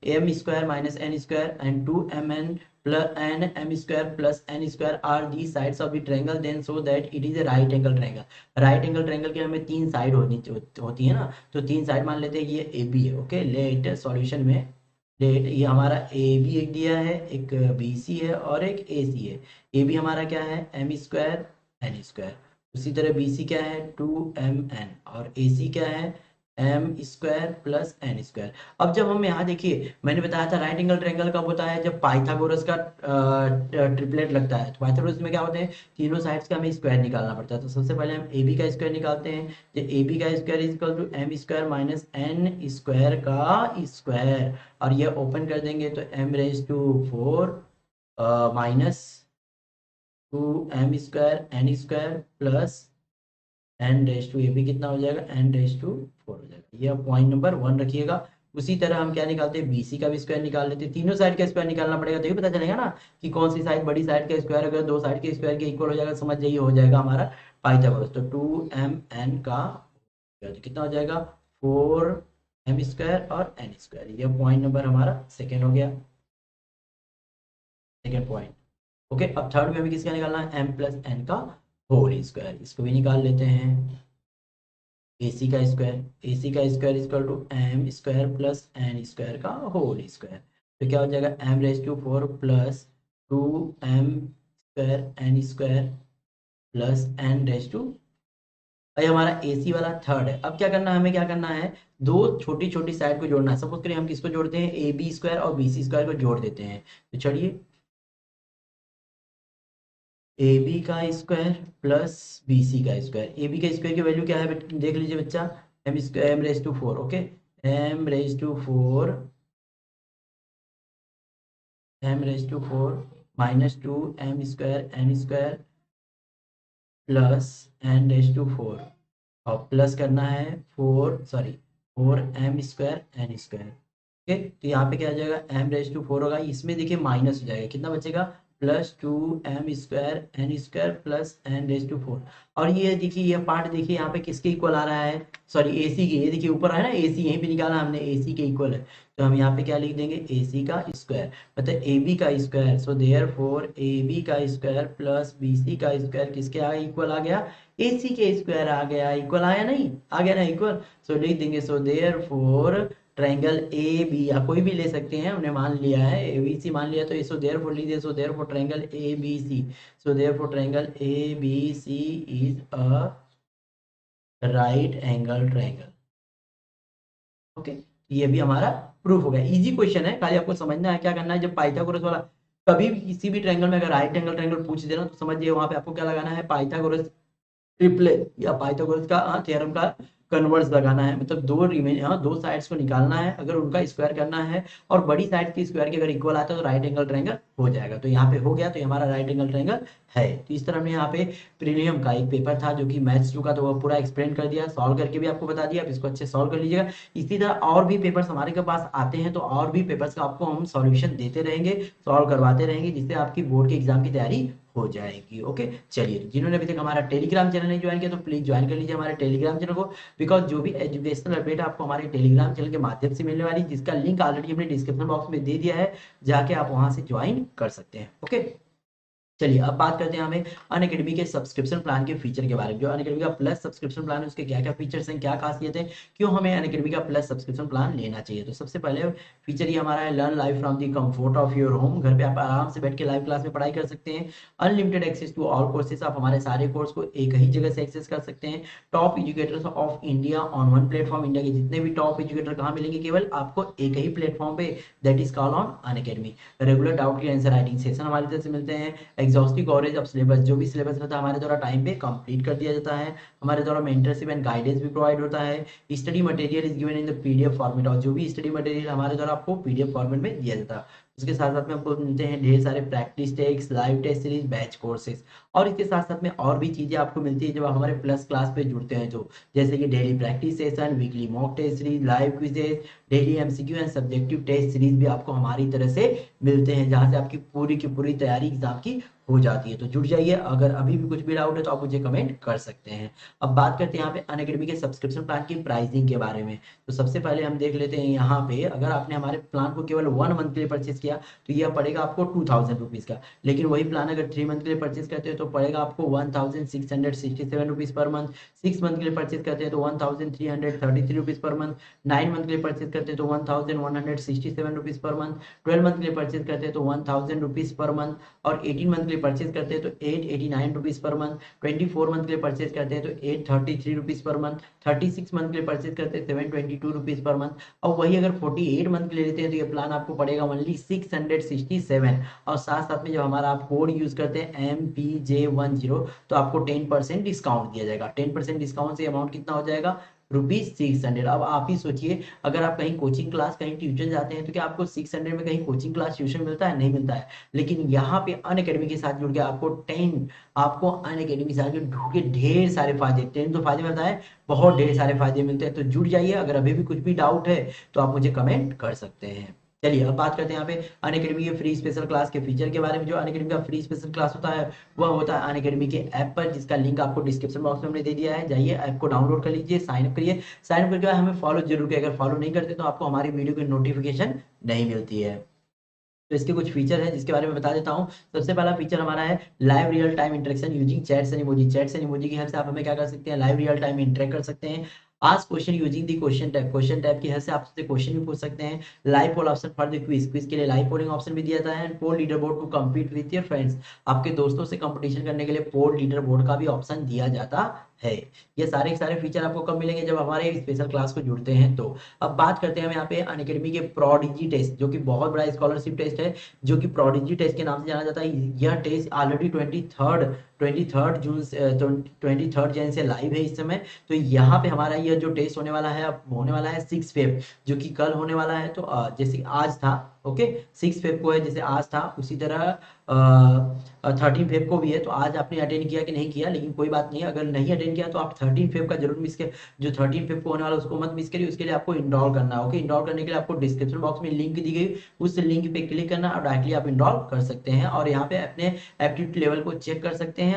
M square minus N square and two M N plus N M square plus N square are the sides of the triangle then so that it is a right angle triangle. Right angle triangle के हमें तीन side होती है ना, तो तीन side मान लेते हैं कि ये ए बी है। ओके, लेट सॉल्यूशन में डेट ये हमारा ए बी एक दिया है, एक बी सी है और एक ए सी है। ए बी हमारा क्या है एम स्क्वायर एन स्क्वायर, उसी तरह बी सी क्या है 2mn और ए सी क्या है M square plus N square. अब जब हम यहाँ देखिए मैंने बताया था राइट एंगल ट्रायंगल कब होता है जब पाइथागोरस का ट्रिपलेट लगता है, तो पाइथागोरस में क्या होते हैं तीनों साइड्स का हमें स्क्वायर निकालना पड़ता है। तो सबसे पहले हम ए बी का स्क्वायर निकालते हैं, जो ए बी का square is equal to M square minus N square का स्क्वायर, और ये ओपन कर देंगे तो M raise to 4 minus 2m² n² plus N raise to, ये भी कितना हो जाएगा एन रेज टू 4 हो जाएगा। ये पॉइंट नंबर 1 रखिएगा। उसी तरह हम क्या निकालते हैं बीसी का भी स्क्वायर निकाल लेते हैं, तीनों साइड का स्क्वायर निकालना पड़ेगा तो ये पता चलेगा ना कि कौन सी साइड बड़ी साइड का स्क्वायर अगर दो साइड के स्क्वायर के इक्वल हो जाएगा, समझ जाइए हो जाएगा हमारा पाइथागोरस। तो 2mn का तो कितना हो जाएगा 4m² और n², ये पॉइंट नंबर हमारा सेकेंड हो गया, सेकेंड पॉइंट। ओके, अब थर्ड में हमें किसका निकालना है एम प्लस एन का होल स्क्वायर, इसको भी निकाल लेते हैं। AC का square equal to M square plus N square का होल स्क्वायर, तो क्या हो जाएगा M raise to 4 plus 2m² N square plus N raise to, ये हमारा AC वाला थर्ड है। अब क्या करना है हमें, क्या करना है दो छोटी छोटी साइड को जोड़ना है। सपोज करिए हम किसको जोड़ते हैं ए बी स्क्वायर और बी सी स्क्वायर को जोड़ देते हैं, तो चलिए ए बी का स्क्वायर प्लस बी सी का स्क्वायर, ए बी का स्क्वायर की वैल्यू क्या है देख लीजिए बच्चा, M square M raise to 4। Okay, M raise to 4 M raise to 4 minus 2m² n² plus N raise to 4, और प्लस करना है 4m² n²। ओके, तो यहाँ पे क्या आ जाएगा एम रेज टू 4 होगा, इसमें देखिए माइनस हो जाएगा, कितना बचेगा plus 2m² n² plus N raise to 4। और ये देखिए ये पार्ट देखिए यहाँ पे किसके इक्वल आ रहा है, सॉरी AC के, ये देखिए ऊपर है ना AC यहीं पे निकाला हमने AC के इक्वल है, तो हम यहाँ पे क्या लिख देंगे AC का स्क्वायर मतलब AB का स्क्वायर, सो देयरफॉर AB का स्क्वायर प्लस BC का स्क्वायर किसके आ इक्वल आ गया AC के स्क्वायर आ गया, इक्वल आया नहीं आ गया ना इक्वल, सो लिख देंगे so therefore triangle A B या कोई भी ले सकते हैं, हमने मान लिया है ए बी सी मान लिया, तो सो देयरफॉर लिख दे so therefore triangle A B C, so therefore triangle A B C is a right angle triangle. Okay, ये भी हमारा प्रूफ हो गया। इजी क्वेश्चन है, खाली आपको समझना है क्या करना है, जब पाइथागोरस वाला कभी भी किसी भी ट्रायंगल में अगर राइट एंगल ट्रायंगल पूछ देना तो समझिए वहां पे आपको क्या लगाना है पाइथागोरस ट्रिपलेट या पाइथागोरस का थ्योरम का कन्वर्स लगाना है, मतलब दो साइड्स को निकालना है, अगर उनका स्क्वायर करना है और बड़ी साइड की स्क्वायर के अगर इक्वल आता है तो राइट एंगल ट्रायंगल हो जाएगा। तो यहाँ पे हो गया, तो ये हमारा राइट एंगल ट्रायंगल है। तो इस तरह हमने यहाँ पे प्रीलियम का एक पेपर था जो कि मैथ्स 2 का, तो वो पूरा एक्सप्लेन कर दिया, सॉल्व करके भी आपको बता दिया, आप इसको अच्छे सॉल्व कर लीजिएगा। इसी तरह और भी पेपर्स हमारे के पास आते हैं, तो और भी पेपर्स का आपको हम सॉल्यूशन देते रहेंगे, सॉल्व करवाते रहेंगे, जिससे आपकी बोर्ड के एग्जाम की तैयारी हो जाएगी। ओके, चलिए, जिन्होंने अभी तक हमारा टेलीग्राम चैनल नहीं ज्वाइन किया तो प्लीज ज्वाइन कर लीजिए हमारे टेलीग्राम चैनल को, बिकॉज जो भी एजुकेशनल अपडेट आपको हमारे टेलीग्राम चैनल के माध्यम से मिलने वाली, जिसका लिंक ऑलरेडी हमने डिस्क्रिप्शन बॉक्स में दे दिया है, जाके आप वहां से ज्वाइन कर सकते हैं। ओके, चलिए अब बात करते हैं हमें अनअकैडमी के सब्सक्रिप्शन प्लान के फीचर के बारे में। जो अनअकैडमी का प्लस सब्सक्रिप्शन प्लान है उसके क्या क्या फीचर्स हैं, क्या खासियत है, क्यों हमें अनअकैडमी का प्लस सब्सक्रिप्शन प्लान लेना चाहिए। तो सबसे पहले फीचर ये हमारा है, learn live from the comfort of your home. घर पे आप आराम से बैठ के लाइव क्लास में पढ़ाई कर सकते हैं। Unlimited access to all courses, आप हमारे सारे कोर्स को एक ही जगह से एक्सेस कर सकते हैं। Top educators of India on one platform, India के जितने भी टॉप एजुकेटर कहाँ मिलेंगे, केवल आपको एक ही प्लेटफॉर्म पे, that is call on Unacademy. Regular doubt की आंसर राइटिंग सेशन हमारी तरफ से मिलते हैं। एग्जॉस्टिव कवरेज ऑफ सिलेबस, जो भी सिलेबस रहता है हमारे द्वारा टाइम पे कंप्लीट कर दिया जाता है। हमारे द्वारा मेंटरशिप एंड गाइडेंस भी प्रोवाइड होता है। Study material is given in the PDF format, और जो भी स्टडी मटेरियल हमारे द्वारा आपको पीडीएफ फॉर्मेट में दिया जाता है। उसके साथ साथ में आपको मिलते हैं ढेर सारे practice text, live test series, batch courses, और इसके साथ साथ में और भी चीजें आपको मिलती है जब आप हमारे प्लस क्लास पे जुड़ते हैं, तो जैसे कि daily practice session, weekly mock test series, live quizzes, daily MCQ and subjective test series भी आपको हमारी तरह से मिलते हैं, जहां से आपकी पूरी की पूरी तैयारी एग्जाम की हो जाती है। तो जुड़ जाइए, अगर अभी भी कुछ भी डाउट है तो आप मुझे कमेंट कर सकते हैं। अब बात करते हैं यहाँ पे अनअकैडमी के सब्सक्रिप्शन प्लान की प्राइसिंग के बारे में। तो सबसे पहले हम देख लेते हैं यहाँ पे, अगर आपने हमारे प्लान को केवल 1 मंथ के लिए परचेज किया तो यह पड़ेगा आपको 2000 रुपीज का। लेकिन वही प्लान अगर 3 मंथ के लिए परचेज करते हैं तो पड़ेगा आपको 1667 रुपीज पर मंथ। 6 मंथ के लिए परचेज करते हैं तो 1333 रुपीज पर मंथ। 9 मंथ के लिए परचेज करते हैं तो 1167 रुपीज पर मंथ। 12 मंथ के लिए परचेज करते हैं तो 1000 रुपीज पर मंथ। और 18 मंथ के लिए परचेज करते हैं तो 889 रुपीज पर मंथ। 24 मंथ के लिए परचेज करते हैं तो 833 रुपीज पर मंथ। 36 मंथ के लिए परचेज करते हैं 722 रुपीज पर मंथ। और वही अगर 48 मंथ के लिए लेते हैं तो ये प्लान आपको पड़ेगा ओनली 667। और साथ साथ में जब हमारा आप कोड यूज करते हैं MPJ10 तो आपको 10% डिस्काउंट दिया जाएगा। 10% डिस्काउंट से अमाउंट कितना हो जाएगा, ₹600। अब आप ही सोचिए, अगर आप कहीं कोचिंग क्लास, कहीं ट्यूशन जाते हैं तो क्या आपको 600 में कहीं कोचिंग क्लास ट्यूशन मिलता है? नहीं मिलता है। लेकिन यहाँ पे अनअकैडमी के साथ जुड़ के आपको अनअकैडमी के साथ जुड़ के ढेर सारे फायदे, 10 तो फायदे बताए, बहुत ढेर सारे फायदे मिलते हैं। तो जुड़ जाइए, अगर अभी भी कुछ भी डाउट है तो आप मुझे कमेंट कर सकते हैं। चलिए अब बात करते हैं यहाँ पे अनअकैडमी के फ्री स्पेशल क्लास के फीचर के बारे में। जो अनअकैडमी का फ्री स्पेशल क्लास होता है वह होता है अनअकैडमी के ऐप पर, जिसका लिंक आपको डिस्क्रिप्शन बॉक्स में हमने दे दिया है। जाइए ऐप को डाउनलोड कर लीजिए, साइन अप करिए। साइन अप करके बाद हमें फॉलो जरूर करिए, अगर फॉलो नहीं करते तो आपको हमारी वीडियो की नोटिफिकेशन नहीं मिलती है। तो इसके कुछ फीचर हैं जिसके बारे में बता देता हूँ। सबसे पहला फीचर हमारा है live real time interaction using chats and emoji. Chats and emoji की हेल्प से आप हमें क्या कर सकते हैं, लाइव रियल टाइम इंटरेक्ट कर सकते हैं। आज question using the question tab, question tab की हेल्प से आप क्वेश्चन भी पूछ सकते हैं। Live poll option for the quiz, quiz के लिए लाइव पोलिंग ऑप्शन भी दिया जाता है। Poll leader board to compete with your friends, आपके दोस्तों से कंपटीशन करने के लिए पोल लीडर बोर्ड का भी ऑप्शन दिया जाता है। ये सारे के सारे फीचर आपको कब मिलेंगे, जब हमारे स्पेशल क्लास को जुड़ते हैं। तो अब बात करते हैं हम यहाँ पे अनअकैडमी के प्रोडिजी टेस्ट, जो कि बहुत बड़ा स्कॉलरशिप टेस्ट है, जो कि प्रोडिजी टेस्ट के नाम से जाना जाता है। यह टेस्ट ऑलरेडी 23 जैन से लाइव है इस समय। तो यहाँ पे हमारा यह जो टेस्ट होने वाला है, अब होने वाला है 6 फेब, जो कि कल होने वाला है। तो जैसे आज था, ओके, 6 फेब को है, जैसे आज था उसी तरह 13 फेब को भी है। तो आज आपने अटेंड किया कि नहीं किया, लेकिन कोई बात नहीं, अगर नहीं अटेंड किया तो आप 13 फेब का जरूर मिस कर, जो 13 फेब को होने वाला उसको मत मिस करिए। उसके लिए आपको इंस्टॉल करना है। ओके, इंस्टॉल करने के लिए आपको डिस्क्रिप्शन बॉक्स में लिंक दी गई, उस लिंक पे क्लिक करना और डायरेक्टली आप इंस्टॉल कर सकते हैं। और यहाँ पे अपने एप्टीट्यूड लेवल को चेक कर सकते हैं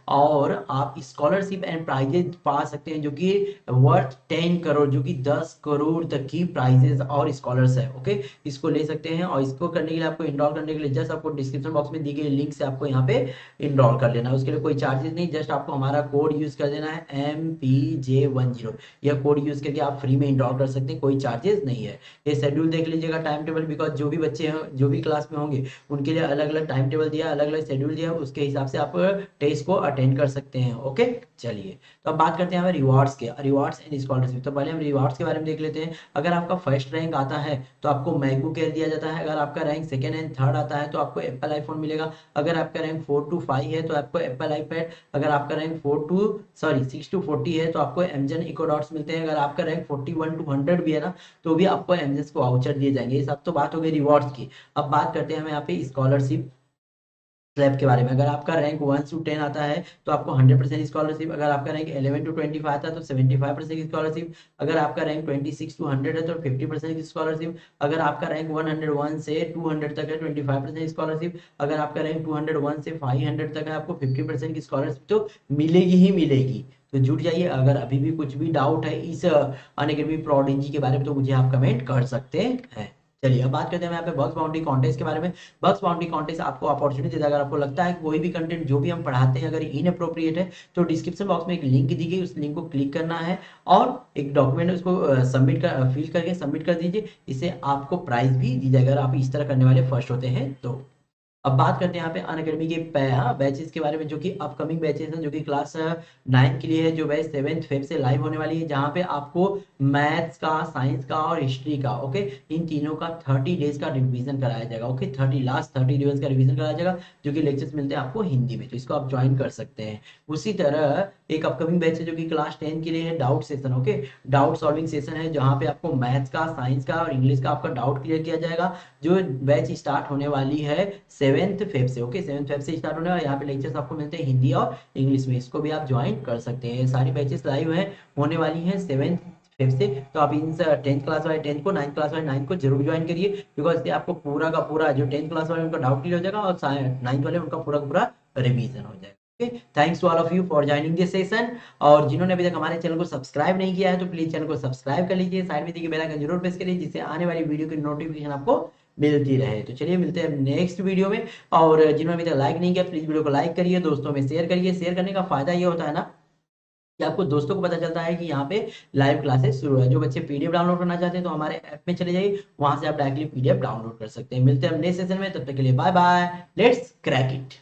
और आप स्कॉलरशिप एंड प्राइजेज पा सकते हैं, जो कि वर्थ 10 करोड़, जो कि 10 करोड़ तक की प्राइजेज और स्कॉलर्स है। ओके, इसको ले सकते हैं। और इसको करने के लिए आपको इंस्टॉल करने के लिए जस्ट आपको डिस्क्रिप्शन बॉक्स में दी गई लिंक से आपको यहाँ पे इंस्टॉल कर लेना है। उसके लिए कोई चार्जेस नहीं, जस्ट आपको हमारा कोड यूज कर देना है MPJ10। यह कोड यूज करके आप फ्री में इंस्टॉल कर सकते हैं, कोई चार्जेस नहीं है। ये शेड्यूल देख लीजिएगा, टाइम टेबल, बिकॉज जो भी बच्चे हैं, जो भी क्लास में होंगे उनके लिए अलग अलग टाइम टेबल दिया, अलग अलग शेड्यूल दिया, उसके हिसाब से आप टेस्ट को अटेंड कर सकते हैं। ओके, चलिए तो अब बात करते हैं रिवार्ड्स के, रिवार्ड्स एंड स्कॉलरशिप। तो पहले हम रिवार्ड्स के बारे में देख लेते हैं। अगर आपका फर्स्ट रैंक आता है तो आपको मैकबुक एयर दिया जाता है। अगर आपका रैंक सेकंड एंड थर्ड आता है तो आपको एप्पल आईफोन मिलेगा। अगर आपका रैंक 4 to 5 है तो आपको एप्पल आईपैड। अगर आपका रैंक 6 to 40 है तो आपको एमेजन इको डॉट्स मिलते हैं। अगर आपका रैंक 41 to 100 भी है ना तो भी आपको एमेजन को वाउचर दिए जाएंगे। ये सब तो बात हो गई रिवॉर्ड्स की। अब बात करते हैं हम यहाँ पे स्कॉलरशिप स्लैब के बारे में। अगर आपका रैंक 1 to 10 आता है तो आपको 100% स्कॉलरशिप। अगर आपका रैंक 11 to 25 आता है तो 75% स्कॉलरशिप। अगर आपका रैंक 26 to 100 है तो 50% स्कॉलरशिप। अगर आपका रैंक 101 से 200 तक है 25% स्कॉलरशिप। अगर आपका रैंक 201 से 500 तक है आपको 50% की स्कॉलरशिप तो मिलेगी ही मिलेगी। तो जुट जाइए। अगर अभी भी कुछ भी डाउट है इस अनअकैडमी प्रोडिजी के बारे में तो मुझे आप कमेंट कर सकते हैं। चलिए अब बात करते हैं यहाँ पे बग्स बाउंड्री कॉन्टेस्ट के बारे में। बग्स बाउंड्री कॉन्टेस्ट आपको अपॉर्चुनिटी देता है। अगर आपको लगता है कि कोई भी कंटेंट जो भी हम पढ़ाते हैं अगर इनअप्रोप्रिएट है तो डिस्क्रिप्शन बॉक्स में एक लिंक दी गई, उस लिंक को क्लिक करना है और एक डॉक्यूमेंट उसको सबमिट कर फिल करके सबमिट कर दीजिए। इससे आपको प्राइज भी दी जाएगा अगर आप इस तरह करने वाले फर्स्ट होते हैं तो। अब बात करते हैं यहाँ पे अनअकैडमी के बैचेस के बारे में जो कि अपकमिंग बैचेस हैं जो कि क्लास 9 के लिए है। जो बैच 7 फेब से लाइव होने वाली है जहाँ पे आपको मैथ्स का, साइंस का और हिस्ट्री का ओके इन तीनों का 30 डेज का रिवीजन कराया जाएगा। ओके 30 डेज का रिवीजन कराया जाएगा जो कि लेक्चर्स मिलते हैं आपको हिंदी में, तो इसको आप ज्वाइन कर सकते हैं। उसी तरह एक अपकमिंग बैच है जो कि क्लास 10 के लिए है doubt session. Okay doubt solving session है जहाँ पे आपको मैथ्स का, साइंस का और इंग्लिश का आपका डाउट क्लियर किया जाएगा। जो बैच स्टार्ट होने वाली है 7 फेब से। ओके 7 फेब से स्टार्ट होने वाला। यहाँ पे लेक्चर्स आपको मिलते हैं हिंदी और इंग्लिश में, इसको भी आप ज्वाइन कर सकते हैं। सारी बैचेस लाइव है होने वाली हैं 7 फेब से। तो आप इन 10th क्लास वाले 10 को, 9th क्लास वाले 9 को जरूर ज्वाइन करिए बिकॉज इससे आपको पूरा का पूरा जो 10th क्लास वाले उनका डाउट क्लियर हो जाएगा और 9th वाले उनका पूरा का पूरा रिवीजन हो जाएगा। Thanks to all of you for joining this session. और जिन्होंने अभी तक हमारे चैनल को सब्सक्राइब नहीं किया है तो प्लीज चैनल को सब्सक्राइब कर लीजिए। साइड में देखिए बेल आइकन जरूर प्रेस करिए जिससे आने वाली वीडियो की नोटिफिकेशन आपको मिलती रहे। तो चलिए मिलते हैं नेक्स्ट वीडियो में। और जिन्होंने अभी तक लाइक नहीं किया प्लीज वीडियो को लाइक करिए, दोस्तों में शेयर करिए। शेयर करने का फायदा ये होता है ना कि आपको दोस्तों को पता चलता है कि यहाँ पे लाइव क्लासेस शुरू है। जो बच्चे पीडीएफ डाउनलोड करना चाहते हैं तो हमारे ऐप में चले जाइए, वहां से आप डायरेक्टली पीडीएफ डाउनलोड कर सकते हैं। मिलते हैं नेक्स्ट सेशन में, तब तक के लिए bye bye, let's crack it.